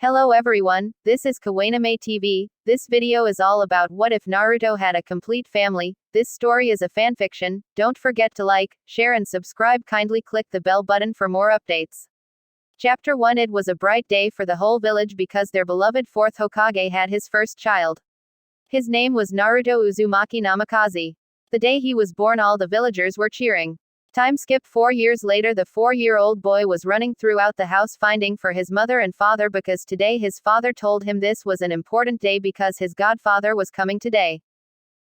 Hello everyone, this is Kawainame TV. This video is all about what if Naruto had a complete family. This story is a fanfiction. Don't forget to like, share and subscribe. Kindly click the bell button for more updates. Chapter 1. It was a bright day for the whole village because their beloved fourth Hokage had his first child. His name was Naruto Uzumaki Namikaze. The day he was born all the villagers were cheering. Time skip 4 years later, the 4-year-old boy was running throughout the house finding for his mother and father because today his father told him this was an important day because his godfather was coming today.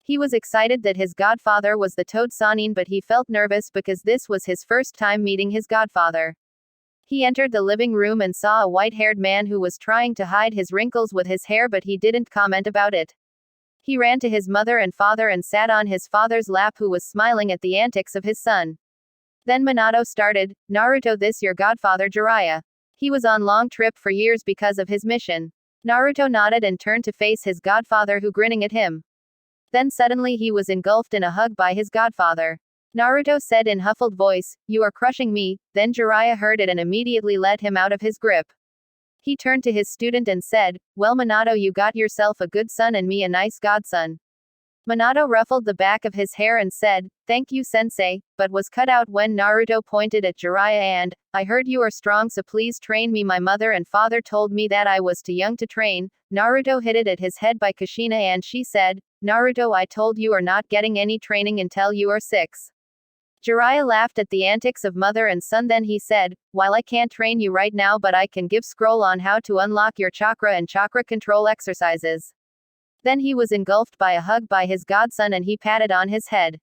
He was excited that his godfather was the Toad Sanin, but he felt nervous because this was his first time meeting his godfather. He entered the living room and saw a white-haired man who was trying to hide his wrinkles with his hair, but he didn't comment about it. He ran to his mother and father and sat on his father's lap, who was smiling at the antics of his son. Then Minato started, "Naruto, this your godfather Jiraiya. He was on long trip for years because of his mission." Naruto nodded and turned to face his godfather, who grinning at him. Then suddenly he was engulfed in a hug by his godfather. Naruto said in huffled voice, "You are crushing me." Then Jiraiya heard it and immediately let him out of his grip. He turned to his student and said, "Well Minato, you got yourself a good son and me a nice godson." Minato ruffled the back of his hair and said, "Thank you sensei," but was cut out when Naruto pointed at Jiraiya and, "I heard you are strong, so please train me. My mother and father told me that I was too young to train." Naruto hit it at his head by Kushina and she said, "Naruto, I told you are not getting any training until you are 6. Jiraiya laughed at the antics of mother and son. Then he said, "While I can't train you right now, but I can give scroll on how to unlock your chakra and chakra control exercises." Then he was engulfed by a hug by his godson and he patted on his head.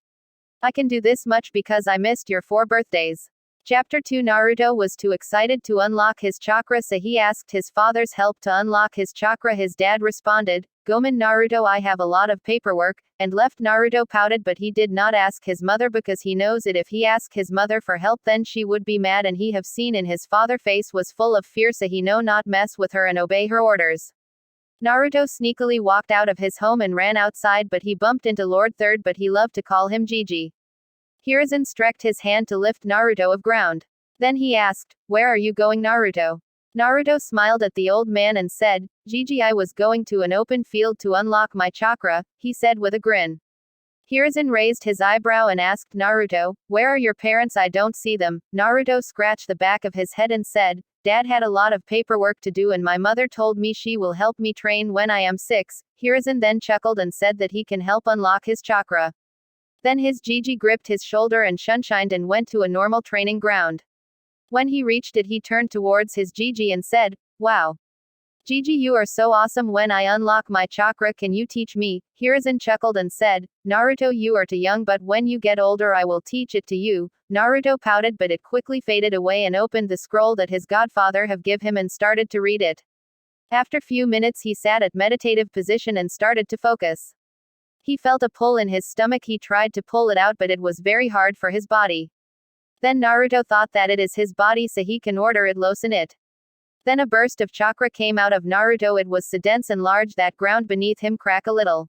"I can do this much because I missed your 4 birthdays. Chapter 2. Naruto was too excited to unlock his chakra, so he asked his father's help to unlock his chakra. His dad responded, "Gomen Naruto, I have a lot of paperwork," and left. Naruto pouted, but he did not ask his mother because he knows it if he asked his mother for help then she would be mad, and he have seen in his father face was full of fear, so he no not mess with her and obey her orders. Naruto sneakily walked out of his home and ran outside, but he bumped into Lord Third, but he loved to call him Gigi. Hiruzen stretched his hand to lift Naruto of ground. Then he asked, "Where are you going, Naruto?" Naruto smiled at the old man and said, "Gigi, I was going to an open field to unlock my chakra," he said with a grin. Hiruzen raised his eyebrow and asked Naruto, "Where are your parents? I don't see them." Naruto scratched the back of his head and said, "Dad had a lot of paperwork to do and my mother told me she will help me train when I am 6. Hiruzen then chuckled and said that he can help unlock his chakra. Then his Gigi gripped his shoulder and shunshined and went to a normal training ground. When he reached it, he turned towards his Gigi and said, "Wow. Gigi, you are so awesome. When I unlock my chakra, can you teach me?" Hiruzen chuckled and said, "Naruto, you are too young, but when you get older I will teach it to you." Naruto pouted, but it quickly faded away and opened the scroll that his godfather have give him and started to read it. After few minutes he sat at meditative position and started to focus. He felt a pull in his stomach. He tried to pull it out, but it was very hard for his body. Then Naruto thought that it is his body, so he can order it loosen it. Then a burst of chakra came out of Naruto. It was so dense and large that ground beneath him crack a little.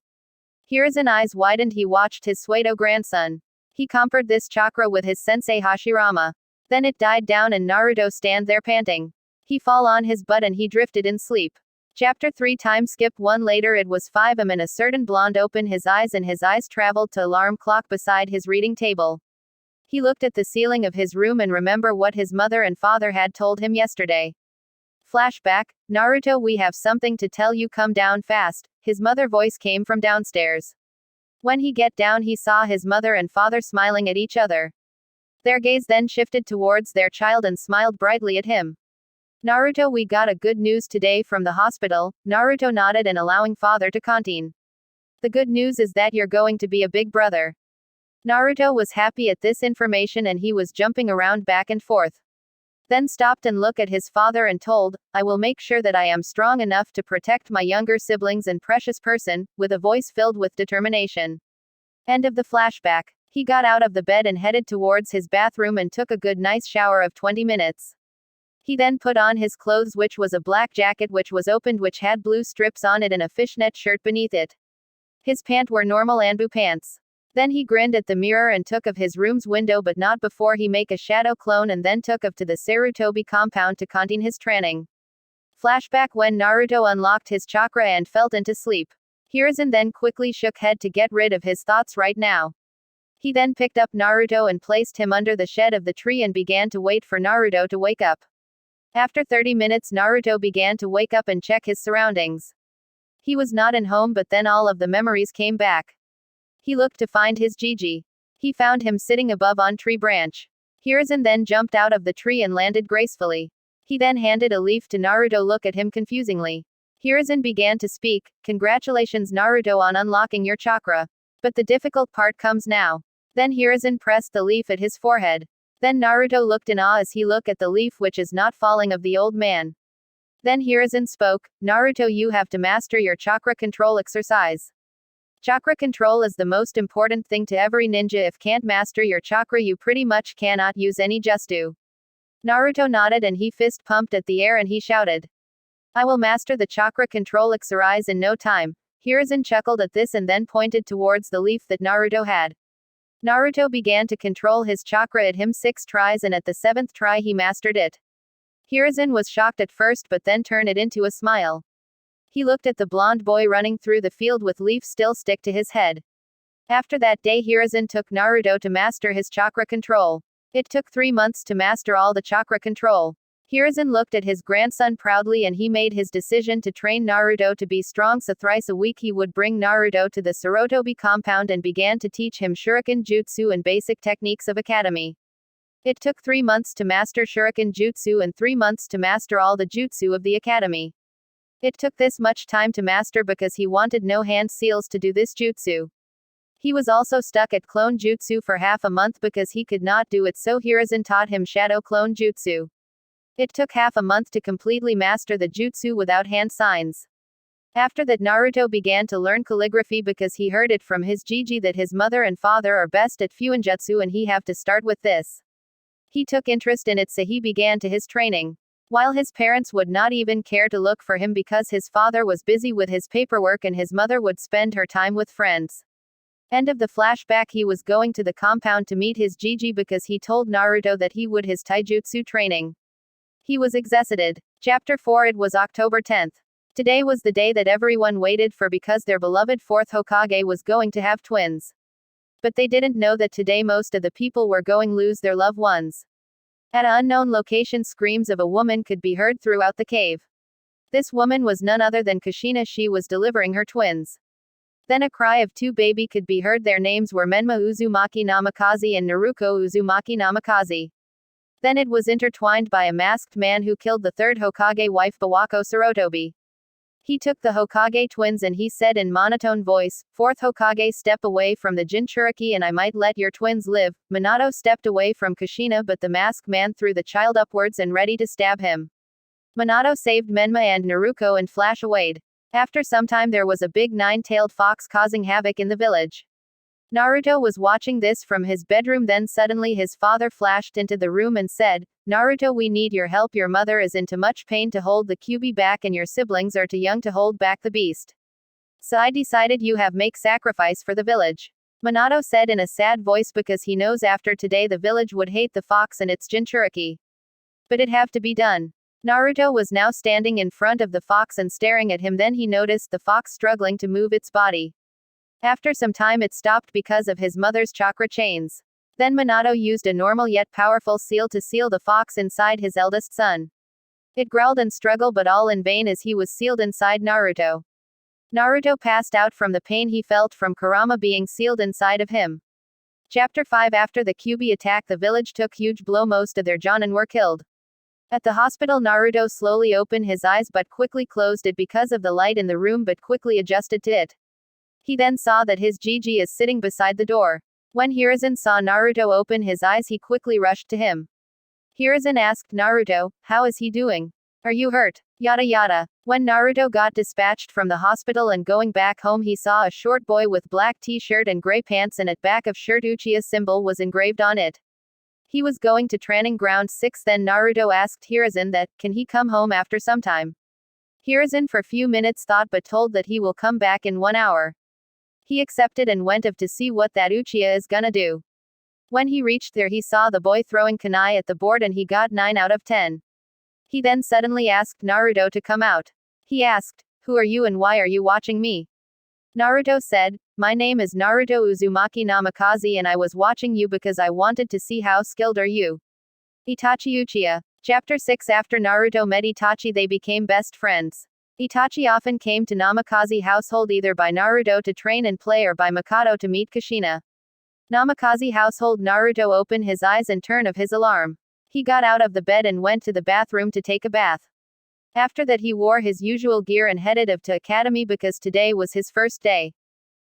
Hiruzen's eyes widened. He watched his Suedo grandson. He compared this chakra with his sensei Hashirama. Then it died down and Naruto stand there panting. He fall on his butt and he drifted in sleep. Chapter 3. Time skip 1 later. It was 5 am and a certain blonde opened his eyes and his eyes traveled to alarm clock beside his reading table. He looked at the ceiling of his room and remember what his mother and father had told him yesterday. Flashback, Naruto, we have something to tell you, come down fast. His mother voice came from downstairs. When he get down he saw his mother and father smiling at each other. Their gaze then shifted towards their child and smiled brightly at him. "Naruto, we got a good news today from the hospital." Naruto nodded and allowing father to continue. "The good news is that you're going to be a big brother." Naruto was happy at this information and he was jumping around back and forth. Then stopped and looked at his father and told, "I will make sure that I am strong enough to protect my younger siblings and precious person," with a voice filled with determination. End of the flashback. He got out of the bed and headed towards his bathroom and took a good nice shower of 20 minutes. He then put on his clothes, which was a black jacket which was opened, which had blue strips on it and a fishnet shirt beneath it. His pants were normal Anbu pants. Then he grinned at the mirror and took of his room's window, but not before he make a shadow clone, and then took of to the Sarutobi compound to continue his training. Flashback when Naruto unlocked his chakra and fell into sleep. Hiruzen then quickly shook head to get rid of his thoughts right now. He then picked up Naruto and placed him under the shade of the tree and began to wait for Naruto to wake up. After 30 minutes, Naruto began to wake up and check his surroundings. He was not in home, but then all of the memories came back. He looked to find his Gigi. He found him sitting above on tree branch. Hiruzen then jumped out of the tree and landed gracefully. He then handed a leaf to Naruto. Look at him confusingly. Hiruzen began to speak, "Congratulations Naruto on unlocking your chakra. But the difficult part comes now." Then Hiruzen pressed the leaf at his forehead. Then Naruto looked in awe as he looked at the leaf which is not falling of the old man. Then Hiruzen spoke, "Naruto, you have to master your chakra control exercise. Chakra control is the most important thing to every ninja. If can't master your chakra, you pretty much cannot use any jutsu." Naruto nodded and he fist pumped at the air and he shouted, "I will master the chakra control exercise in no time." Hiruzen chuckled at this and then pointed towards the leaf that Naruto had. Naruto began to control his chakra at him 6 tries and at the 7th try he mastered it. Hiruzen was shocked at first but then turned it into a smile. He looked at the blonde boy running through the field with leaf still stick to his head. After that day Hiruzen took Naruto to master his chakra control. It took 3 months to master all the chakra control. Hiruzen looked at his grandson proudly and he made his decision to train Naruto to be strong, so thrice a week he would bring Naruto to the Sarutobi compound and began to teach him Shuriken Jutsu and basic techniques of academy. It took 3 months to master Shuriken Jutsu and 3 months to master all the jutsu of the academy. It took this much time to master because he wanted no hand seals to do this jutsu. He was also stuck at clone jutsu for half a month because he could not do it, so Hiruzen taught him shadow clone jutsu. It took half a month to completely master the jutsu without hand signs. After that Naruto began to learn calligraphy because he heard it from his Gigi that his mother and father are best at fuinjutsu and he have to start with this. He took interest in it, so he began to his training. While his parents would not even care to look for him because his father was busy with his paperwork and his mother would spend her time with friends. End of the flashback. He was going to the compound to meet his Gigi because he told Naruto that he would his taijutsu training. He was exhausted. Chapter 4. It was October 10th. Today was the day that everyone waited for because their beloved 4th Hokage was going to have twins. But they didn't know that today most of the people were going lose their loved ones. At an unknown location, screams of a woman could be heard throughout the cave. This woman was none other than Kushina. She was delivering her twins. Then a cry of 2 baby could be heard. Their names were Menma Uzumaki Namikaze and Naruko Uzumaki Namikaze. Then it was intertwined by a masked man who killed the 3rd Hokage wife Bawako Sarutobi. He took the Hokage twins and he said in monotone voice, "4th Hokage, step away from the Jinchuriki and I might let your twins live." Minato stepped away from Kushina but the masked man threw the child upwards and ready to stab him. Minato saved Menma and Naruko and flash away. After some time there was a big 9-tailed fox causing havoc in the village. Naruto was watching this from his bedroom. Then suddenly his father flashed into the room and said, "Naruto, we need your help. Your mother is in too much pain to hold the Kyuubi back and your siblings are too young to hold back the beast. So I decided you have make sacrifice for the village." Minato said in a sad voice because he knows after today the village would hate the fox and its Jinchuriki. But it have to be done. Naruto was now standing in front of the fox and staring at him. Then he noticed the fox struggling to move its body. After some time it stopped because of his mother's chakra chains. Then Minato used a normal yet powerful seal to seal the fox inside his eldest son. It growled and struggled but all in vain as he was sealed inside Naruto. Naruto passed out from the pain he felt from Kurama being sealed inside of him. Chapter 5. After the Kyuubi attack, the village took huge blow. Most of their Jonin were killed. At the hospital Naruto slowly opened his eyes but quickly closed it because of the light in the room but quickly adjusted to it. He then saw that his Gigi is sitting beside the door. When Hiruzen saw Naruto open his eyes he quickly rushed to him. Hiruzen asked Naruto, "How is he doing? Are you hurt?" Yada yada. When Naruto got dispatched from the hospital and going back home he saw a short boy with black t-shirt and gray pants and at back of shirt Uchiha's symbol was engraved on it. He was going to training ground 6. Then Naruto asked Hiruzen that, can he come home after some time? Hiruzen for few minutes thought but told that he will come back in 1 hour. He accepted and went up to see what that Uchiha is gonna do. When he reached there he saw the boy throwing kunai at the board and he got 9 out of 10. He then suddenly asked Naruto to come out. He asked, "Who are you and why are you watching me?" Naruto said, "My name is Naruto Uzumaki Namikaze and I was watching you because I wanted to see how skilled are you." Itachi Uchiha. Chapter 6. After Naruto met Itachi, they became best friends. Itachi often came to Namikaze household either by Naruto to train and play or by Mikoto to meet Kushina. Namikaze household. Naruto opened his eyes and turned of his alarm. He got out of the bed and went to the bathroom to take a bath. After that he wore his usual gear and headed up to academy because today was his first day.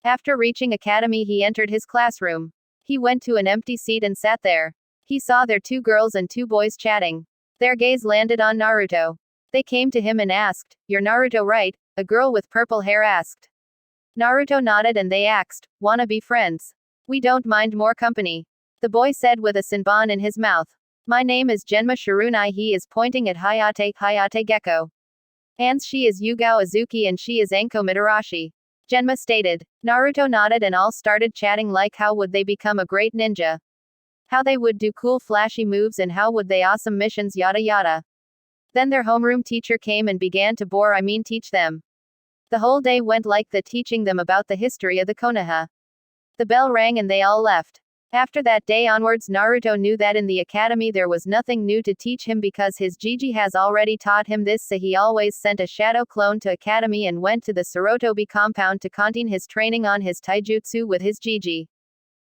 After reaching academy he entered his classroom. He went to an empty seat and sat there. He saw there 2 girls and 2 boys chatting. Their gaze landed on Naruto. They came to him and asked, "You're Naruto, right?" A girl with purple hair asked. Naruto nodded and they asked, "Wanna be friends? We don't mind more company." The boy said with a senbon in his mouth. "My name is Genma Shirunai." He is pointing at Hayate Gecko. And she is Yugo Azuki and she is Anko Mitarashi. Genma stated. Naruto nodded and all started chatting like how would they become a great ninja. How they would do cool flashy moves and how would they awesome missions yada yada. Then their homeroom teacher came and began to teach them. The whole day went like that, teaching them about the history of the Konoha. The bell rang and they all left. After that day onwards Naruto knew that in the academy there was nothing new to teach him because his Jiji has already taught him this, so he always sent a shadow clone to academy and went to the Sarutobi compound to continue his training on his taijutsu with his Jiji.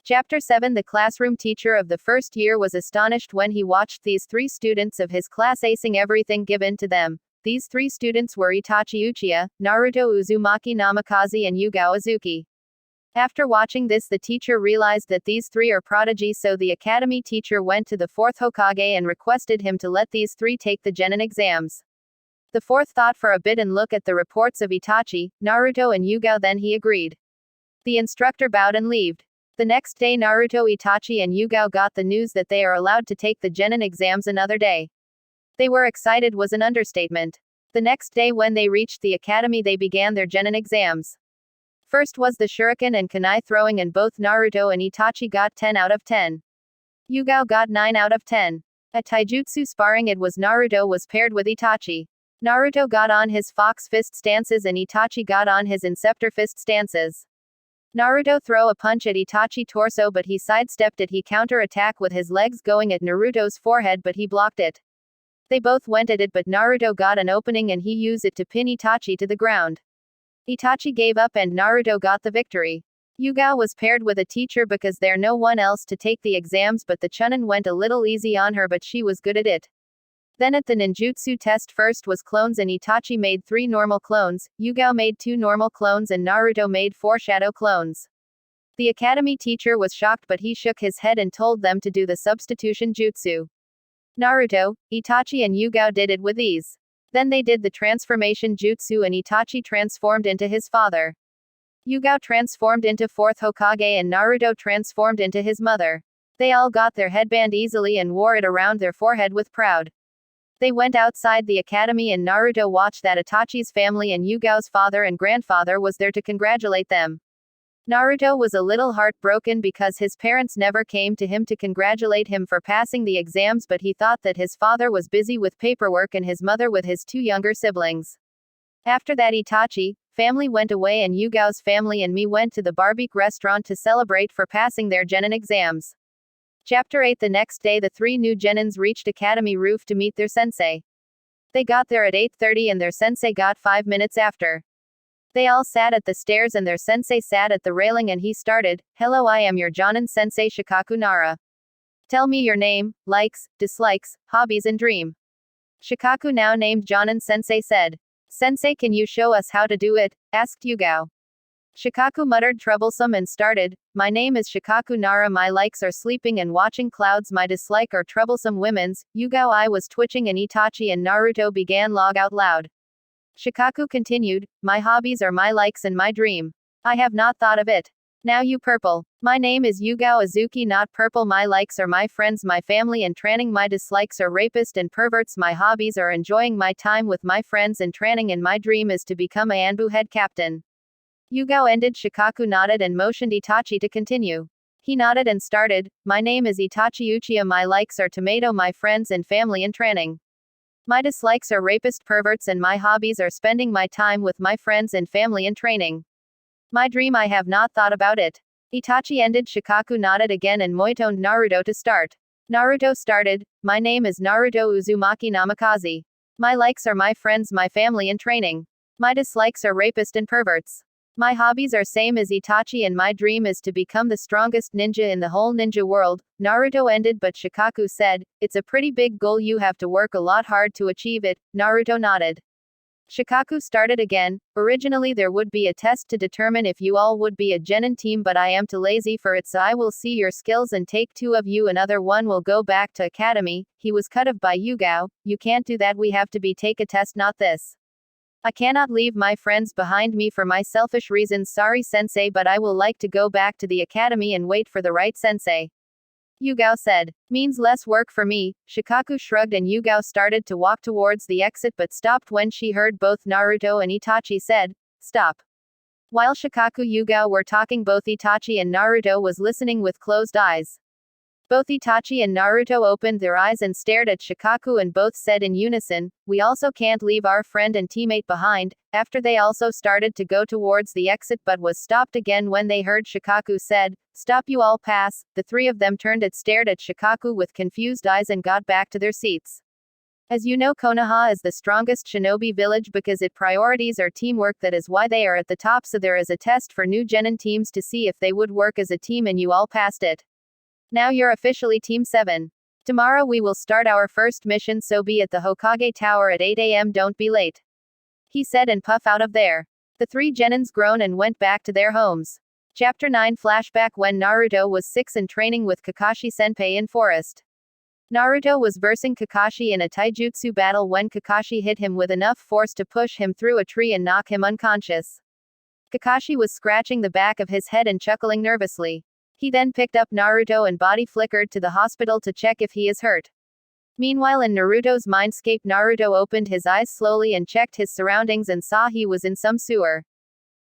Chapter 7. The classroom teacher of the first year was astonished when he watched these 3 students of his class acing everything given to them. These 3 students were Itachi Uchiha, Naruto Uzumaki Namikaze and Yugo Azuki. After watching this the teacher realized that these 3 are prodigies, so the academy teacher went to the 4th Hokage and requested him to let these 3 take the genin exams. The 4th thought for a bit and looked at the reports of Itachi, Naruto and Yugo, then he agreed. The instructor bowed and left. The next day Naruto, Itachi and Yugo got the news that they are allowed to take the genin exams another day. They were excited was an understatement. The next day when they reached the academy they began their genin exams. First was the shuriken and kunai throwing and both Naruto and Itachi got 10 out of 10. Yugo got 9 out of 10. At Taijutsu Sparring it was Naruto was paired with Itachi. Naruto got on his fox fist stances and Itachi got on his inceptor fist stances. Naruto throw a punch at Itachi torso but he sidestepped it. He counter-attack with his legs going at Naruto's forehead but he blocked it. They both went at it but Naruto got an opening and he used it to pin Itachi to the ground. Itachi gave up and Naruto got the victory. Yugo was paired with a teacher because there no one else to take the exams but the Chunin went a little easy on her but she was good at it. Then at the ninjutsu test first was clones and Itachi made 3 normal clones, Yugo made 2 normal clones and Naruto made 4 shadow clones. The academy teacher was shocked but he shook his head and told them to do the substitution jutsu. Naruto, Itachi and Yugo did it with ease. Then they did the transformation jutsu and Itachi transformed into his father. Yugo transformed into 4th Hokage and Naruto transformed into his mother. They all got their headband easily and wore it around their forehead with proud. They went outside the academy and Naruto watched that Itachi's family and Yugo's father and grandfather was there to congratulate them. Naruto was a little heartbroken because his parents never came to him to congratulate him for passing the exams but he thought that his father was busy with paperwork and his mother with his 2 younger siblings. After that Itachi family went away and Yugo's family and me went to the barbecue restaurant to celebrate for passing their genin exams. Chapter 8. The next day the 3 new genins reached academy roof to meet their sensei. They got there at 8:30 and their sensei got 5 minutes after. They all sat at the stairs and their sensei sat at the railing and he started, "Hello, I am your Jonin sensei Shikaku Nara. Tell me your name, likes, dislikes, hobbies and dream." Shikaku, now named Jonin sensei, said. "Sensei, can you show us how to do it?" asked Yugo. Shikaku muttered troublesome and started, "My name is Shikaku Nara. My likes are sleeping and watching clouds. My dislike are troublesome women's." Yugo I was twitching and Itachi and Naruto began log out loud. Shikaku continued, "My hobbies are my likes and my dream. I have not thought of it. Now you purple. My name is Yugo Azuki, not purple. My likes are my friends, my family and tranning. My dislikes are rapist and perverts. My hobbies are enjoying my time with my friends and tranning, and my dream is to become a Anbu head captain." Yugo ended. Shikaku nodded and motioned Itachi to continue. He nodded and started, "My name is Itachi Uchiha. My likes are tomato, my friends and family and tranning. My dislikes are rapist perverts and my hobbies are spending my time with my friends and family and training. My dream I have not thought about it. Itachi ended. Shikaku nodded again and moitoned Naruto to start. Naruto started, my name is Naruto Uzumaki Namikaze. My likes are my friends, my family and training. My dislikes are rapist and perverts. My hobbies are same as Itachi and my dream is to become the strongest ninja in the whole ninja world. Naruto ended but Shikaku said, it's a pretty big goal, you have to work a lot hard to achieve it. Naruto nodded. Shikaku started again. Originally there would be a test to determine if you all would be a genin team but I am too lazy for it, so I will see your skills and take 2 of you, another one will go back to academy. He was cut off by Yugo. You can't do that, we have to be take a test, not this. I cannot leave my friends behind me for my selfish reasons, sorry sensei, but I will like to go back to the academy and wait for the right sensei. Yugo said. Means less work for me. Shikaku shrugged and Yugo started to walk towards the exit but stopped when she heard both Naruto and Itachi said, stop. While Shikaku and Yugo were talking, both Itachi and Naruto was listening with closed eyes. Both Itachi and Naruto opened their eyes and stared at Shikaku and both said in unison, we also can't leave our friend and teammate behind. After they also started to go towards the exit but was stopped again when they heard Shikaku said, stop, you all pass. The 3 of them turned and stared at Shikaku with confused eyes and got back to their seats. As you know, Konoha is the strongest shinobi village because it priorities our teamwork, that is why they are at the top, so there is a test for new genin teams to see if they would work as a team and you all passed it. Now you're officially Team 7. Tomorrow we will start our first mission, so be at the Hokage Tower at 8 a.m. Don't be late. He said and puff out of there. The 3 genins groaned and went back to their homes. Chapter 9 Flashback. When Naruto was 6 and training with Kakashi-senpai in forest. Naruto was versing Kakashi in a taijutsu battle when Kakashi hit him with enough force to push him through a tree and knock him unconscious. Kakashi was scratching the back of his head and chuckling nervously. He then picked up Naruto and body flickered to the hospital to check if he is hurt. Meanwhile in Naruto's mindscape, Naruto opened his eyes slowly and checked his surroundings and saw he was in some sewer.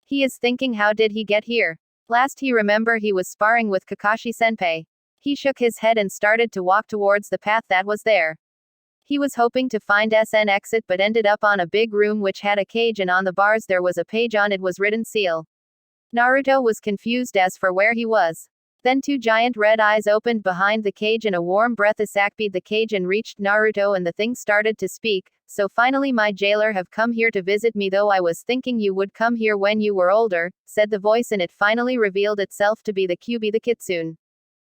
He is thinking, how did he get here? Last he remember he was sparring with Kakashi-senpai. He shook his head and started to walk towards the path that was there. He was hoping to find SN exit but ended up on a big room which had a cage and on the bars there was a page, on it was written seal. Naruto was confused as for where he was. Then 2 giant red eyes opened behind the cage and a warm breath escaped the cage and reached Naruto and the thing started to speak. So finally my jailer have come here to visit me, though I was thinking you would come here when you were older, said the voice, and it finally revealed itself to be the Kyuubi, the kitsune.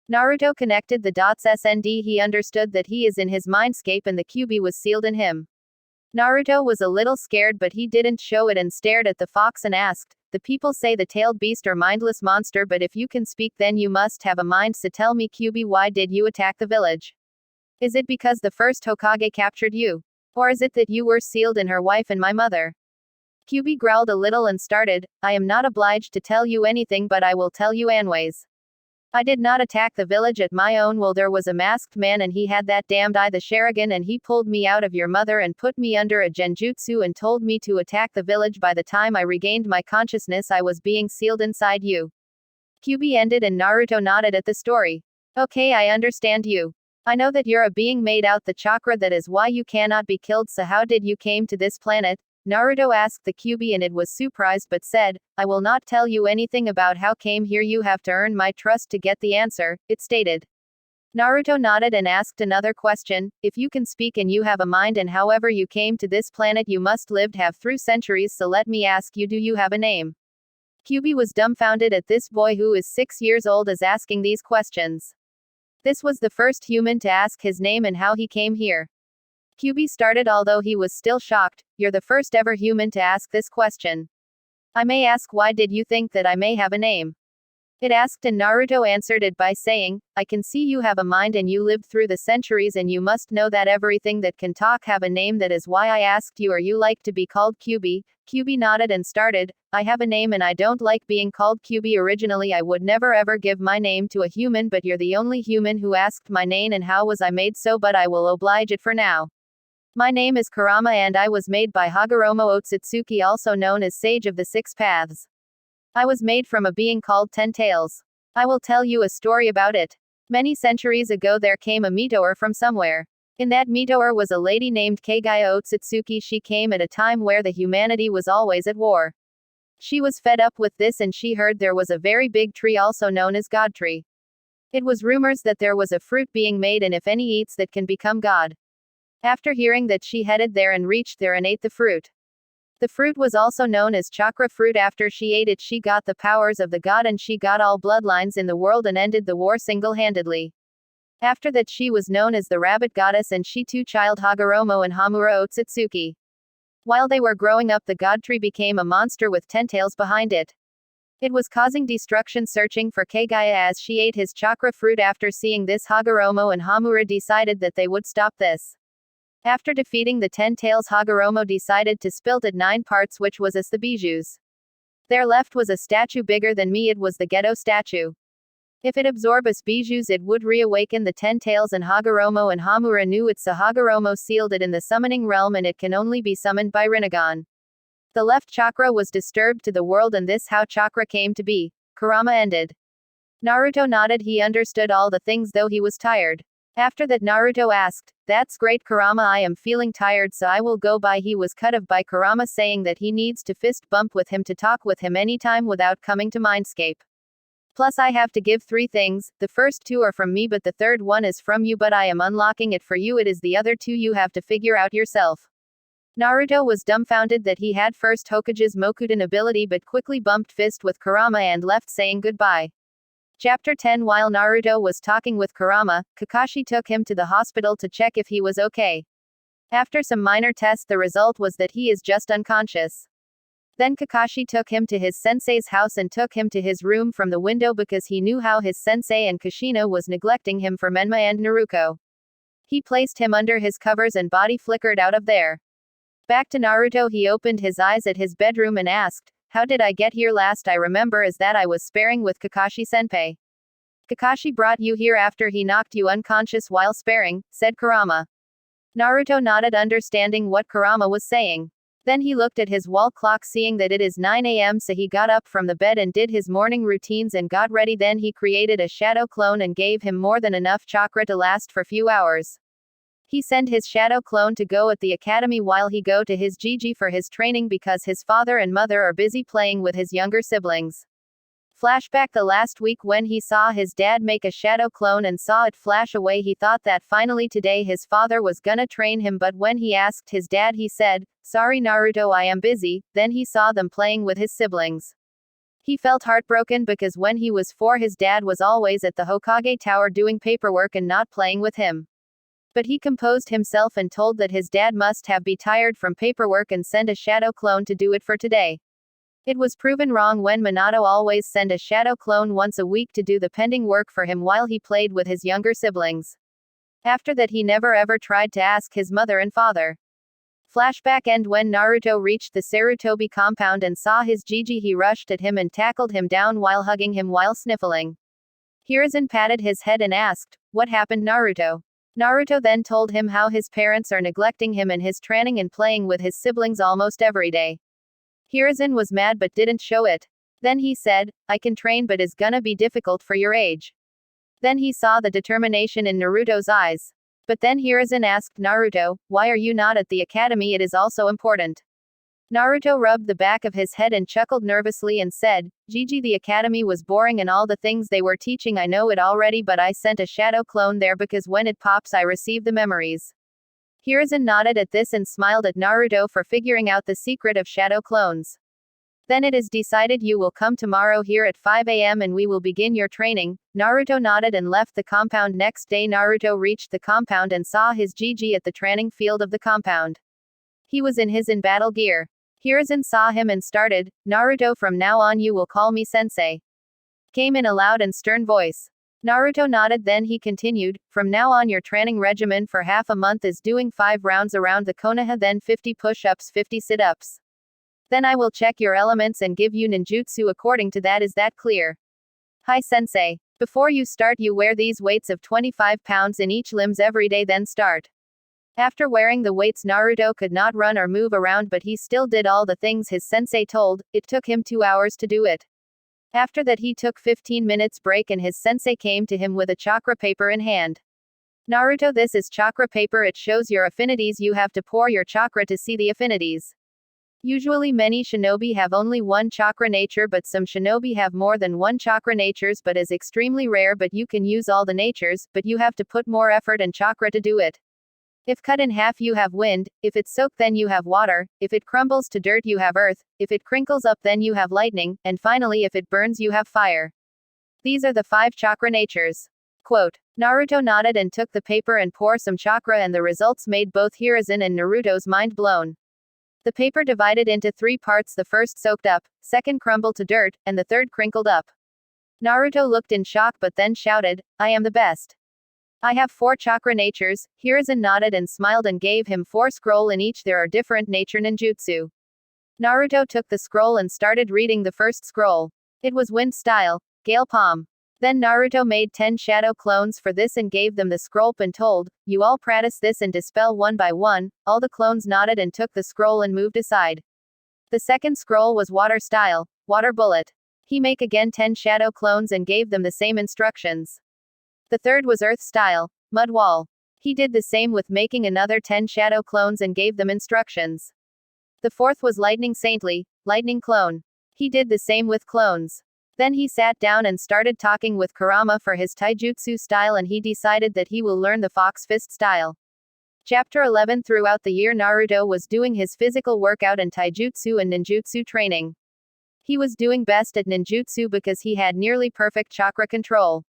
Naruto connected the dots. SND, he understood that he is in his mindscape and the Kyuubi was sealed in him. Naruto was a little scared but he didn't show it and stared at the fox and asked, the people say the tailed beast or mindless monster, but if you can speak then you must have a mind, so tell me Kyuubi, why did you attack the village? Is it because the first Hokage captured you? Or is it that you were sealed in her wife and my mother? Kyuubi growled a little and started, I am not obliged to tell you anything but I will tell you anyways. I did not attack the village at my own will. There was a masked man and he had that damned eye, the Sharingan, and he pulled me out of your mother and put me under a genjutsu and told me to attack the village. By the time I regained my consciousness I was being sealed inside you. Kyuubi ended and Naruto nodded at the story. Okay, I understand you. I know that you're a being made out the chakra, that is why you cannot be killed, so how did you came to this planet? Naruto asked the Kyuubi and it was surprised but said, I will not tell you anything about how came here, you have to earn my trust to get the answer, it stated. Naruto nodded and asked another question, if you can speak and you have a mind and however you came to this planet you must lived have through centuries, so let me ask you, do you have a name? Kyuubi was dumbfounded at this boy who is 6 years old is asking these questions. This was the first human to ask his name and how he came here. Kyuubi started, although he was still shocked, you're the first ever human to ask this question. I may ask, why did you think that I may have a name? It asked and Naruto answered it by saying, I can see you have a mind and you lived through the centuries and you must know that everything that can talk have a name, that is why I asked you, are you like to be called Kyuubi? Kyuubi nodded and started, I have a name and I don't like being called Kyuubi. Originally I would never ever give my name to a human, but you're the only human who asked my name and how was I made so, but I will oblige it for now. My name is Kurama and I was made by Hagoromo Otsutsuki, also known as Sage of the Six Paths. I was made from a being called Ten Tails. I will tell you a story about it. Many centuries ago there came a meteor from somewhere. In that meteor was a lady named Kagaya Otsutsuki. She came at a time where the humanity was always at war. She was fed up with this and she heard there was a very big tree also known as God Tree. It was rumors that there was a fruit being made and if any eats that can become God. After hearing that she headed there and reached there and ate the fruit. The fruit was also known as chakra fruit. After she ate it she got the powers of the god and she got all bloodlines in the world and ended the war single-handedly. After that she was known as the rabbit goddess and she too child Hagoromo and Hamura Otsutsuki. While they were growing up the god tree became a monster with 10 tails behind it. It was causing destruction searching for Kagaya as she ate his chakra fruit. After seeing this Hagoromo and Hamura decided that they would stop this. After defeating the 10 tails Hagoromo decided to split it 9 parts which was as the bijous. There left was a statue bigger than me. It was the ghetto statue. If it absorbed as bijous it would reawaken the 10 tails and Hagoromo and Hamura knew it so Hagoromo sealed it in the summoning realm and it can only be summoned by Rinnegan. The left chakra was disturbed to the world and this how chakra came to be. Kurama ended. Naruto nodded. He understood all the things though he was tired. After that Naruto asked, "That's great Kurama, I am feeling tired so I will go by." He was cut off by Kurama saying that he needs to fist bump with him to talk with him anytime without coming to Mindscape. Plus I have to give 3 things, the first 2 are from me but the third one is from you but I am unlocking it for you. It is the other 2 you have to figure out yourself. Naruto was dumbfounded that he had first Hokage's Mokuden ability but quickly bumped fist with Kurama and left saying goodbye. Chapter 10. While Naruto was talking with Kurama, Kakashi took him to the hospital to check if he was okay. After some minor tests the result was that he is just unconscious. Then Kakashi took him to his sensei's house and took him to his room from the window because he knew how his sensei and Kushina was neglecting him for Menma and Naruto. He placed him under his covers and body flickered out of there. Back to Naruto. He opened his eyes at his bedroom and asked, "How did I get here? Last I remember is that I was sparring with Kakashi-senpai." "Kakashi brought you here after he knocked you unconscious while sparring," said Kurama. Naruto nodded understanding what Kurama was saying. Then he looked at his wall clock seeing that it is 9 a.m. so he got up from the bed and did his morning routines and got ready. Then he created a shadow clone and gave him more than enough chakra to last for few hours. He sent his shadow clone to go at the academy while he go to his Gigi for his training because his father and mother are busy playing with his younger siblings. Flashback the last week when he saw his dad make a shadow clone and saw it flash away. He thought that finally today his father was gonna train him but when he asked his dad he said, "Sorry Naruto, I am busy." Then he saw them playing with his siblings. He felt heartbroken because when he was 4 his dad was always at the Hokage Tower doing paperwork and not playing with him. But he composed himself and told that his dad must have been tired from paperwork and sent a shadow clone to do it for today. It was proven wrong when Minato always sent a shadow clone once a week to do the pending work for him while he played with his younger siblings. After that he never ever tried to ask his mother and father. Flashback end when Naruto reached the Sarutobi compound and saw his Gigi he rushed at him and tackled him down while hugging him while sniffling. Hiruzen patted his head and asked, "What happened Naruto?" Naruto then told him how his parents are neglecting him and his training and playing with his siblings almost every day. Hiruzen was mad but didn't show it. Then he said, "I can train but it's gonna be difficult for your age." Then he saw the determination in Naruto's eyes. But then Hiruzen asked Naruto, "Why are you not at the academy? It is also important." Naruto rubbed the back of his head and chuckled nervously and said, "Gigi, the academy was boring and all the things they were teaching I know it already but I sent a shadow clone there because when it pops I receive the memories." Hiruzen nodded at this and smiled at Naruto for figuring out the secret of shadow clones. "Then it is decided you will come tomorrow here at 5 a.m. and we will begin your training." Naruto nodded and left the compound. Next day Naruto reached the compound and saw his Gigi at the training field of the compound. He was in his in-battle gear. Hiruzen saw him and started, "Naruto, from now on you will call me sensei." Came in a loud and stern voice. Naruto nodded then he continued, "From now on your training regimen for half a month is doing 5 rounds around the Konoha then 50 push-ups 50 sit-ups. Then I will check your elements and give you ninjutsu according to that. Is that clear?" "Hi sensei. Before you start you wear these weights of 25 pounds in each limbs every day then start." After wearing the weights Naruto could not run or move around but he still did all the things his sensei told. It took him 2 hours to do it. After that he took 15 minutes break and his sensei came to him with a chakra paper in hand. Naruto, this is chakra paper. It shows your affinities. You have to pour your chakra to see the affinities. Usually many shinobi have only one chakra nature, but some shinobi have more than one chakra natures, but is extremely rare. But you can use all the natures, but you have to put more effort and chakra to do it. If cut in half you have wind, if it's soaked then you have water, if it crumbles to dirt you have earth, if it crinkles up then you have lightning, and finally if it burns you have fire. These are the 5 chakra natures. Quote. Naruto nodded and took the paper and poured some chakra, and the results made both Hiruzen and Naruto's mind blown. The paper divided into 3 parts, the first soaked up, second crumbled to dirt, and the third crinkled up. Naruto looked in shock but then shouted, I am the best. I have 4 chakra natures. Hiruzen nodded and smiled and gave him 4 scroll in each. There are different nature ninjutsu. Naruto took the scroll and started reading the first scroll. It was wind style, gale palm. Then Naruto made 10 shadow clones for this and gave them the scroll and told, you all practice this and dispel one by one. All the clones nodded and took the scroll and moved aside. The second scroll was water style, water bullet. He make again 10 shadow clones and gave them the same instructions. The third was earth style, mud wall. He did the same with making another 10 shadow clones and gave them instructions. The fourth was lightning saintly, lightning clone. He did the same with clones. Then he sat down and started talking with Kurama for his taijutsu style, and he decided that he will learn the fox fist style. Chapter 11. Throughout the year Naruto was doing his physical workout and taijutsu and ninjutsu training. He was doing best at ninjutsu because he had nearly perfect chakra control.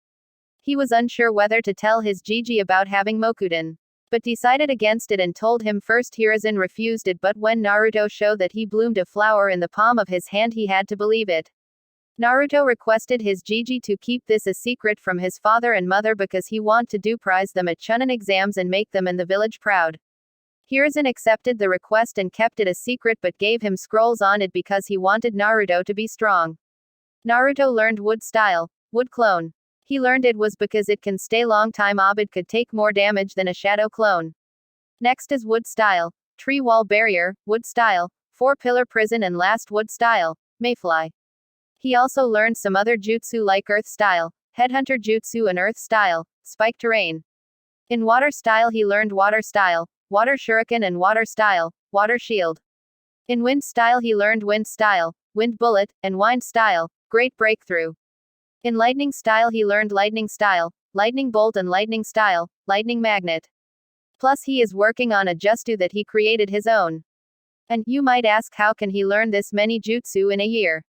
He was unsure whether to tell his Gigi about having Mokuden, but decided against it and told him first. Hiruzen refused it, but when Naruto showed that he bloomed a flower in the palm of his hand he had to believe it. Naruto requested his Gigi to keep this a secret from his father and mother because he wanted to do prize them at Chunin exams and make them in the village proud. Hiruzen accepted the request and kept it a secret but gave him scrolls on it because he wanted Naruto to be strong. Naruto learned wood style, wood clone. He learned it was because it can stay long time. Obed could take more damage than a shadow clone. Next is wood style, tree wall barrier, wood style, 4 pillar prison, and last wood style, mayfly. He also learned some other jutsu like earth style, headhunter jutsu, and earth style, spike terrain. In water style he learned water style, water shuriken, and water style, water shield. In wind style he learned wind style, wind bullet, and wind style, great breakthrough. In lightning style he learned lightning style, lightning bolt, and lightning style, lightning magnet. Plus he is working on a jutsu that he created his own. And you might ask, how can he learn this many jutsu in a year?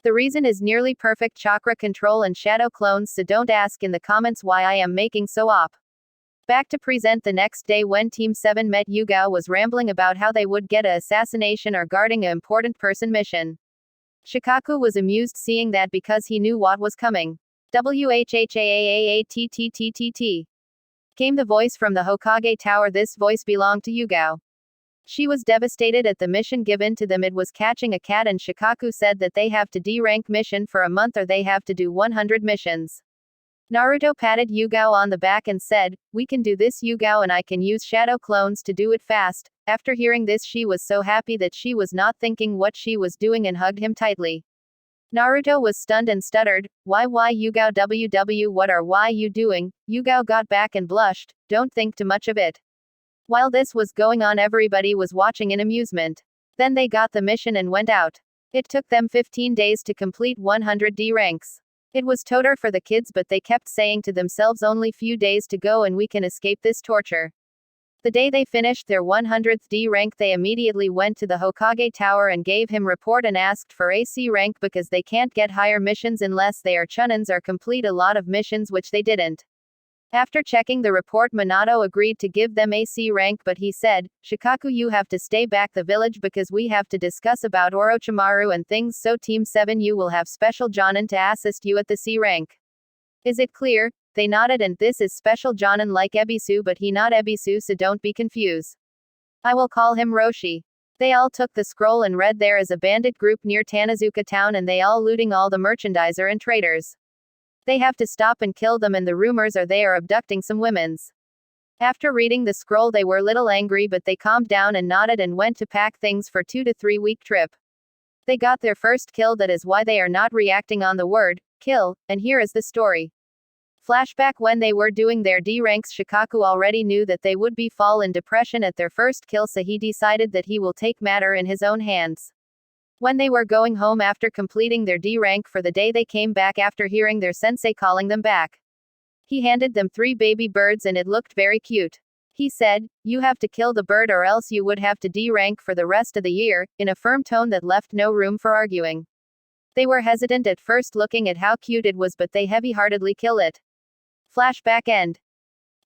The reason is nearly perfect chakra control and shadow clones, so don't ask in the comments why I am making so op. Back to present. The next day when Team 7 met, Yugo was rambling about how they would get a assassination or guarding a important person mission. Shikaku was amused seeing that because he knew what was coming. Whhaaaatttt. Came the voice from the Hokage Tower. This voice belonged to Yugo. She was devastated at the mission given to them. It was catching a cat, and Shikaku said that they have to D-rank mission for a month or they have to do 100 missions. Naruto patted Yugo on the back and said, we can do this, Yugo, and I can use shadow clones to do it fast. After hearing this she was so happy that she was not thinking what she was doing and hugged him tightly. Naruto was stunned and stuttered, why Yugo, ww what are why you doing? Yugo got back and blushed, don't think too much of it. While this was going on everybody was watching in amusement. Then they got the mission and went out. It took them 15 days to complete 100 D ranks. It was torture for the kids, but they kept saying to themselves only few days to go and we can escape this torture. The day they finished their 100th D rank they immediately went to the Hokage Tower and gave him report and asked for AC rank because they can't get higher missions unless they are Chunins or complete a lot of missions, which they didn't. After checking the report, Minato agreed to give them AC rank, but he said, Shikaku, you have to stay back the village because we have to discuss about Orochimaru and things, so Team 7 you will have special Jonin to assist you at the C rank. Is it clear? They nodded. And this is special Jonin like Ebisu, but he not Ebisu, so don't be confused. I will call him Roshi. They all took the scroll and read there is a bandit group near Tanazuka town and they all looting all the merchandiser and traders. They have to stop and kill them, and the rumors are they are abducting some women's. After reading the scroll they were little angry, but they calmed down and nodded and went to pack things for 2 to 3 week trip. They got their first kill, that is why they are not reacting on the word kill, and here is the story. Flashback when they were doing their D ranks, Shikaku already knew that they would be fall in depression at their first kill, so he decided that he will take matter in his own hands. When they were going home after completing their D rank for the day, they came back after hearing their sensei calling them back. He handed them 3 baby birds and it looked very cute. He said, "You have to kill the bird or else you would have to D rank for the rest of the year," in a firm tone that left no room for arguing. They were hesitant at first looking at how cute it was, but they heavy-heartedly kill it. Flashback end.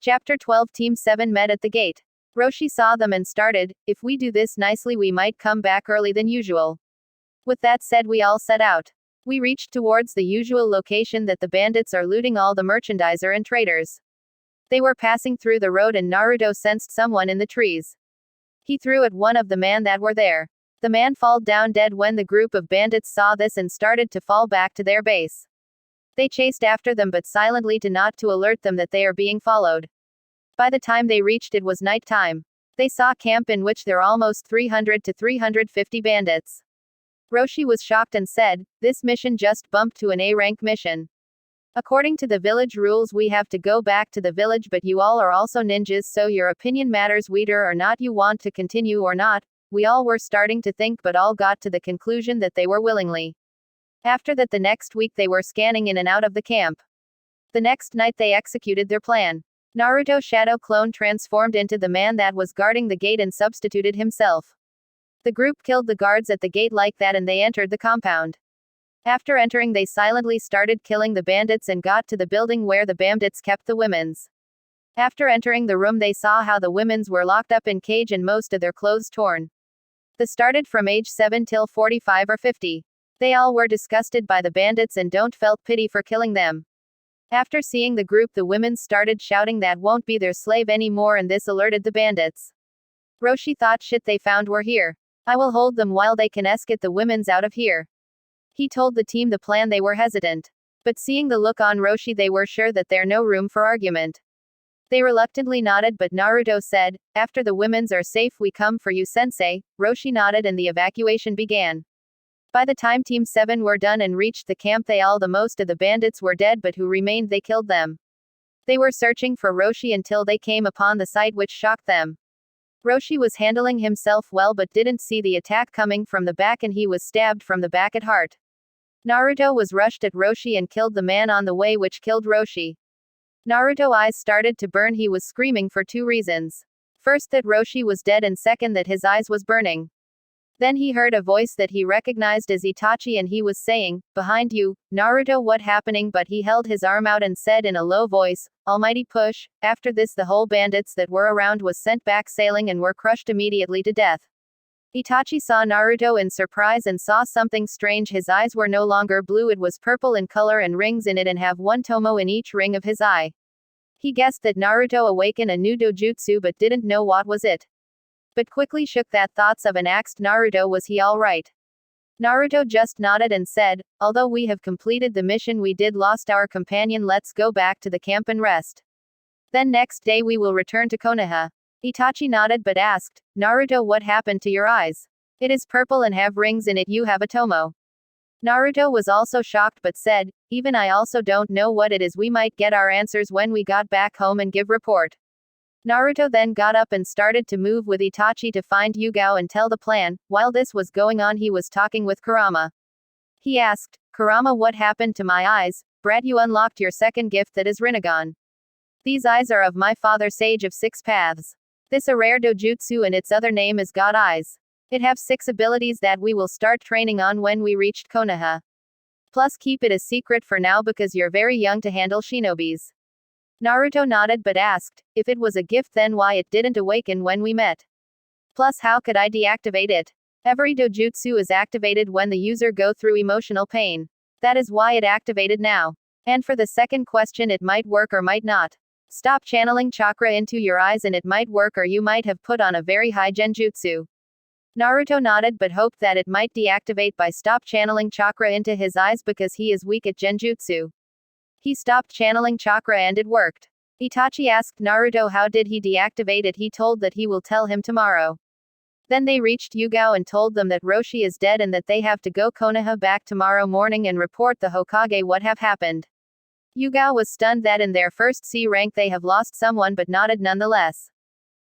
Chapter 12. Team 7 met at the gate. Roshi saw them and started, "If we do this nicely we might come back early than usual." With that said, we all set out. We reached towards the usual location that the bandits are looting all the merchandiser and traders. They were passing through the road and Naruto sensed someone in the trees. He threw at one of the men that were there. The man fall down dead when the group of bandits saw this and started to fall back to their base. They chased after them but silently to alert them that they are being followed. By the time they reached, it was night time. They saw a camp in which there are almost 300 to 350 bandits. Roshi was shocked and said, "This mission just bumped to an A-rank mission. According to the village rules we have to go back to the village, but you all are also ninjas, so your opinion matters whether or not you want to continue or not." We all were starting to think but all got to the conclusion that they were willingly. After that, the next week they were scanning in and out of the camp. The next night they executed their plan. Naruto shadow clone transformed into the man that was guarding the gate and substituted himself. The group killed the guards at the gate like that and they entered the compound. After entering they silently started killing the bandits and got to the building where the bandits kept the women's. After entering the room they saw how the women's were locked up in cage and most of their clothes torn. They started from age 7 till 45 or 50. They all were disgusted by the bandits and don't felt pity for killing them. After seeing the group, the women started shouting that won't be their slave anymore, and this alerted the bandits. Roshi thought, "Shit, they found we're here. I will hold them while they can escort the women's out of here." He told the team the plan. They were hesitant. But seeing the look on Roshi they were sure that there no room for argument. They reluctantly nodded, but Naruto said, "After the women's are safe we come for you, sensei." Roshi nodded and the evacuation began. By the time Team 7 were done and reached the camp, the most of the bandits were dead, but who remained they killed them. They were searching for Roshi until they came upon the sight which shocked them. Roshi was handling himself well but didn't see the attack coming from the back and he was stabbed from the back at heart. Naruto was rushed at Roshi and killed the man on the way, which killed Roshi. Naruto's eyes started to burn. He was screaming for 2 reasons. First, that Roshi was dead, and second, that his eyes was burning. Then he heard a voice that he recognized as Itachi and he was saying, "Behind you, Naruto, what happening?" But he held his arm out and said in a low voice, "Almighty push." After this the whole bandits that were around was sent back sailing and were crushed immediately to death. Itachi saw Naruto in surprise and saw something strange. His eyes were no longer blue, it was purple in color and rings in it and have 1 tomo in each ring of his eye. He guessed that Naruto awakened a new dojutsu but didn't know what was it. But quickly shook that thoughts of and asked Naruto, was he alright? Naruto just nodded and said, "Although we have completed the mission we did lost our companion, let's go back to the camp and rest. Then next day we will return to Konoha." Itachi nodded but asked, "Naruto, what happened to your eyes? It is purple and have rings in it, you have a tomo." Naruto was also shocked but said, "Even I also don't know what it is, we might get our answers when we got back home and give report." Naruto then got up and started to move with Itachi to find Yugo and tell the plan. While this was going on he was talking with Kurama. He asked, "Kurama, what happened to my eyes? Brat, you unlocked your second gift, that is Rinnegan. These eyes are of my father, Sage of 6 Paths. This a rare dojutsu and its other name is God Eyes. It have 6 abilities that we will start training on when we reached Konoha. Plus keep it a secret for now because you're very young to handle shinobis." Naruto nodded but asked, "If it was a gift then why it didn't awaken when we met? Plus how could I deactivate it? Every dojutsu is activated when the user go through emotional pain. That is why it activated now. And for the second question, it might work or might not. Stop channeling chakra into your eyes and it might work, or you might have put on a very high genjutsu." Naruto nodded but hoped that it might deactivate by stop channeling chakra into his eyes because he is weak at genjutsu. He stopped channeling chakra and it worked. Itachi asked Naruto how did he deactivate it. He told that he will tell him tomorrow. Then they reached Yugo and told them that Roshi is dead and that they have to go Konoha back tomorrow morning and report the Hokage what have happened. Yugo was stunned that in their first C rank they have lost someone but nodded nonetheless.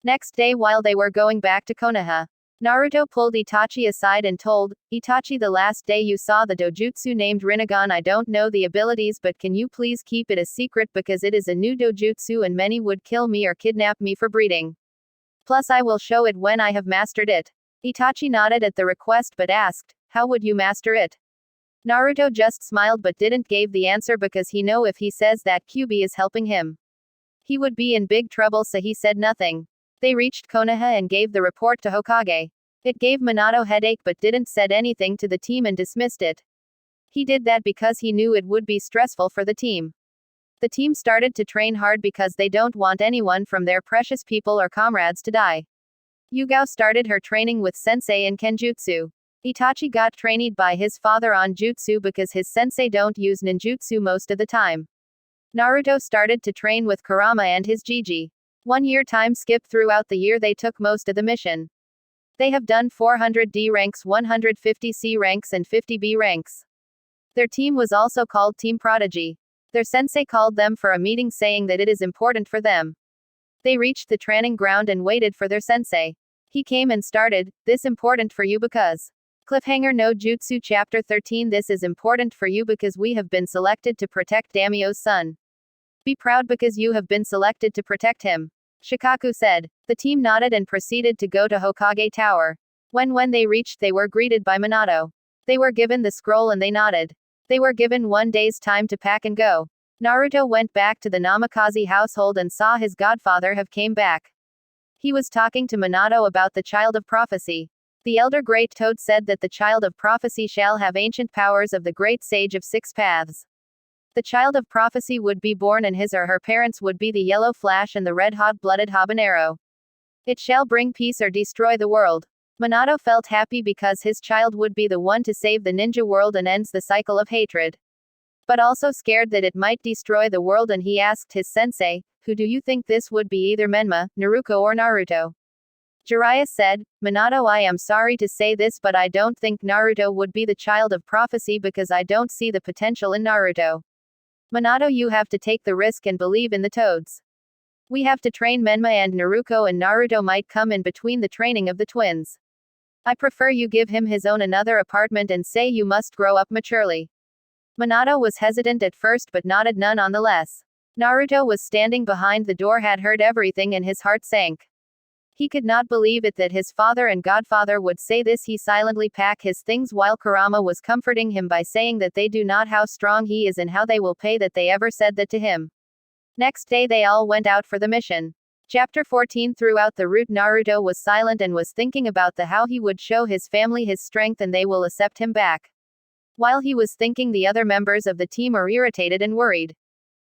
Next day while they were going back to Konoha, Naruto pulled Itachi aside and told, Itachi, the last day you saw the dojutsu named Rinnegan, I don't know the abilities but can you please keep it a secret because it is a new dojutsu and many would kill me or kidnap me for breeding. Plus I will show it when I have mastered it. Itachi nodded at the request but asked, how would you master it? Naruto just smiled but didn't give the answer because he know if he says that Kyuubi is helping him, he would be in big trouble, so he said nothing. They reached Konoha and gave the report to Hokage. It gave Minato headache but didn't said anything to the team and dismissed it. He did that because he knew it would be stressful for the team. The team started to train hard because they don't want anyone from their precious people or comrades to die. Yugo started her training with sensei in Kenjutsu. Itachi got trained by his father on jutsu because his sensei don't use ninjutsu most of the time. Naruto started to train with Kurama and his Jiji. 1 year time skip throughout the year they took most of the mission. They have done 400 D ranks, 150 C ranks and 50 B ranks. Their team was also called Team Prodigy. Their sensei called them for a meeting saying that it is important for them. They reached the training ground and waited for their sensei. He came and started, this important for you because. Cliffhanger no Jutsu Chapter 13. This is important for you because we have been selected to protect Daimyo's son. Be proud because you have been selected to protect him. Shikaku said. The team nodded and proceeded to go to Hokage Tower. When they reached they were greeted by Minato. They were given the scroll and they nodded. They were given 1 day's time to pack and go. Naruto went back to the Namikaze household and saw his godfather have came back. He was talking to Minato about the Child of Prophecy. The elder Great Toad said that the Child of Prophecy shall have ancient powers of the Great Sage of 6 Paths. The Child of Prophecy would be born and his or her parents would be the Yellow Flash and the Red Hot-Blooded Habanero. It shall bring peace or destroy the world. Minato felt happy because his child would be the one to save the ninja world and ends the cycle of hatred. But also scared that it might destroy the world, and he asked his sensei, who do you think this would be, either Menma, Naruto or Naruto? Jiraiya said, Minato, I am sorry to say this but I don't think Naruto would be the Child of Prophecy because I don't see the potential in Naruto. Minato, you have to take the risk and believe in the toads. We have to train Menma and Naruto might come in between the training of the twins. I prefer you give him his own another apartment and say you must grow up maturely. Minato was hesitant at first but nodded nonetheless. Naruto was standing behind the door, had heard everything and his heart sank. He could not believe it that his father and godfather would say this. He silently packed his things while Kurama was comforting him by saying that they do not how strong he is and how they will pay that they ever said that to him. Next day they all went out for the mission. Chapter 14. Throughout the route Naruto was silent and was thinking about the how he would show his family his strength and they will accept him back. While he was thinking, the other members of the team are irritated and worried.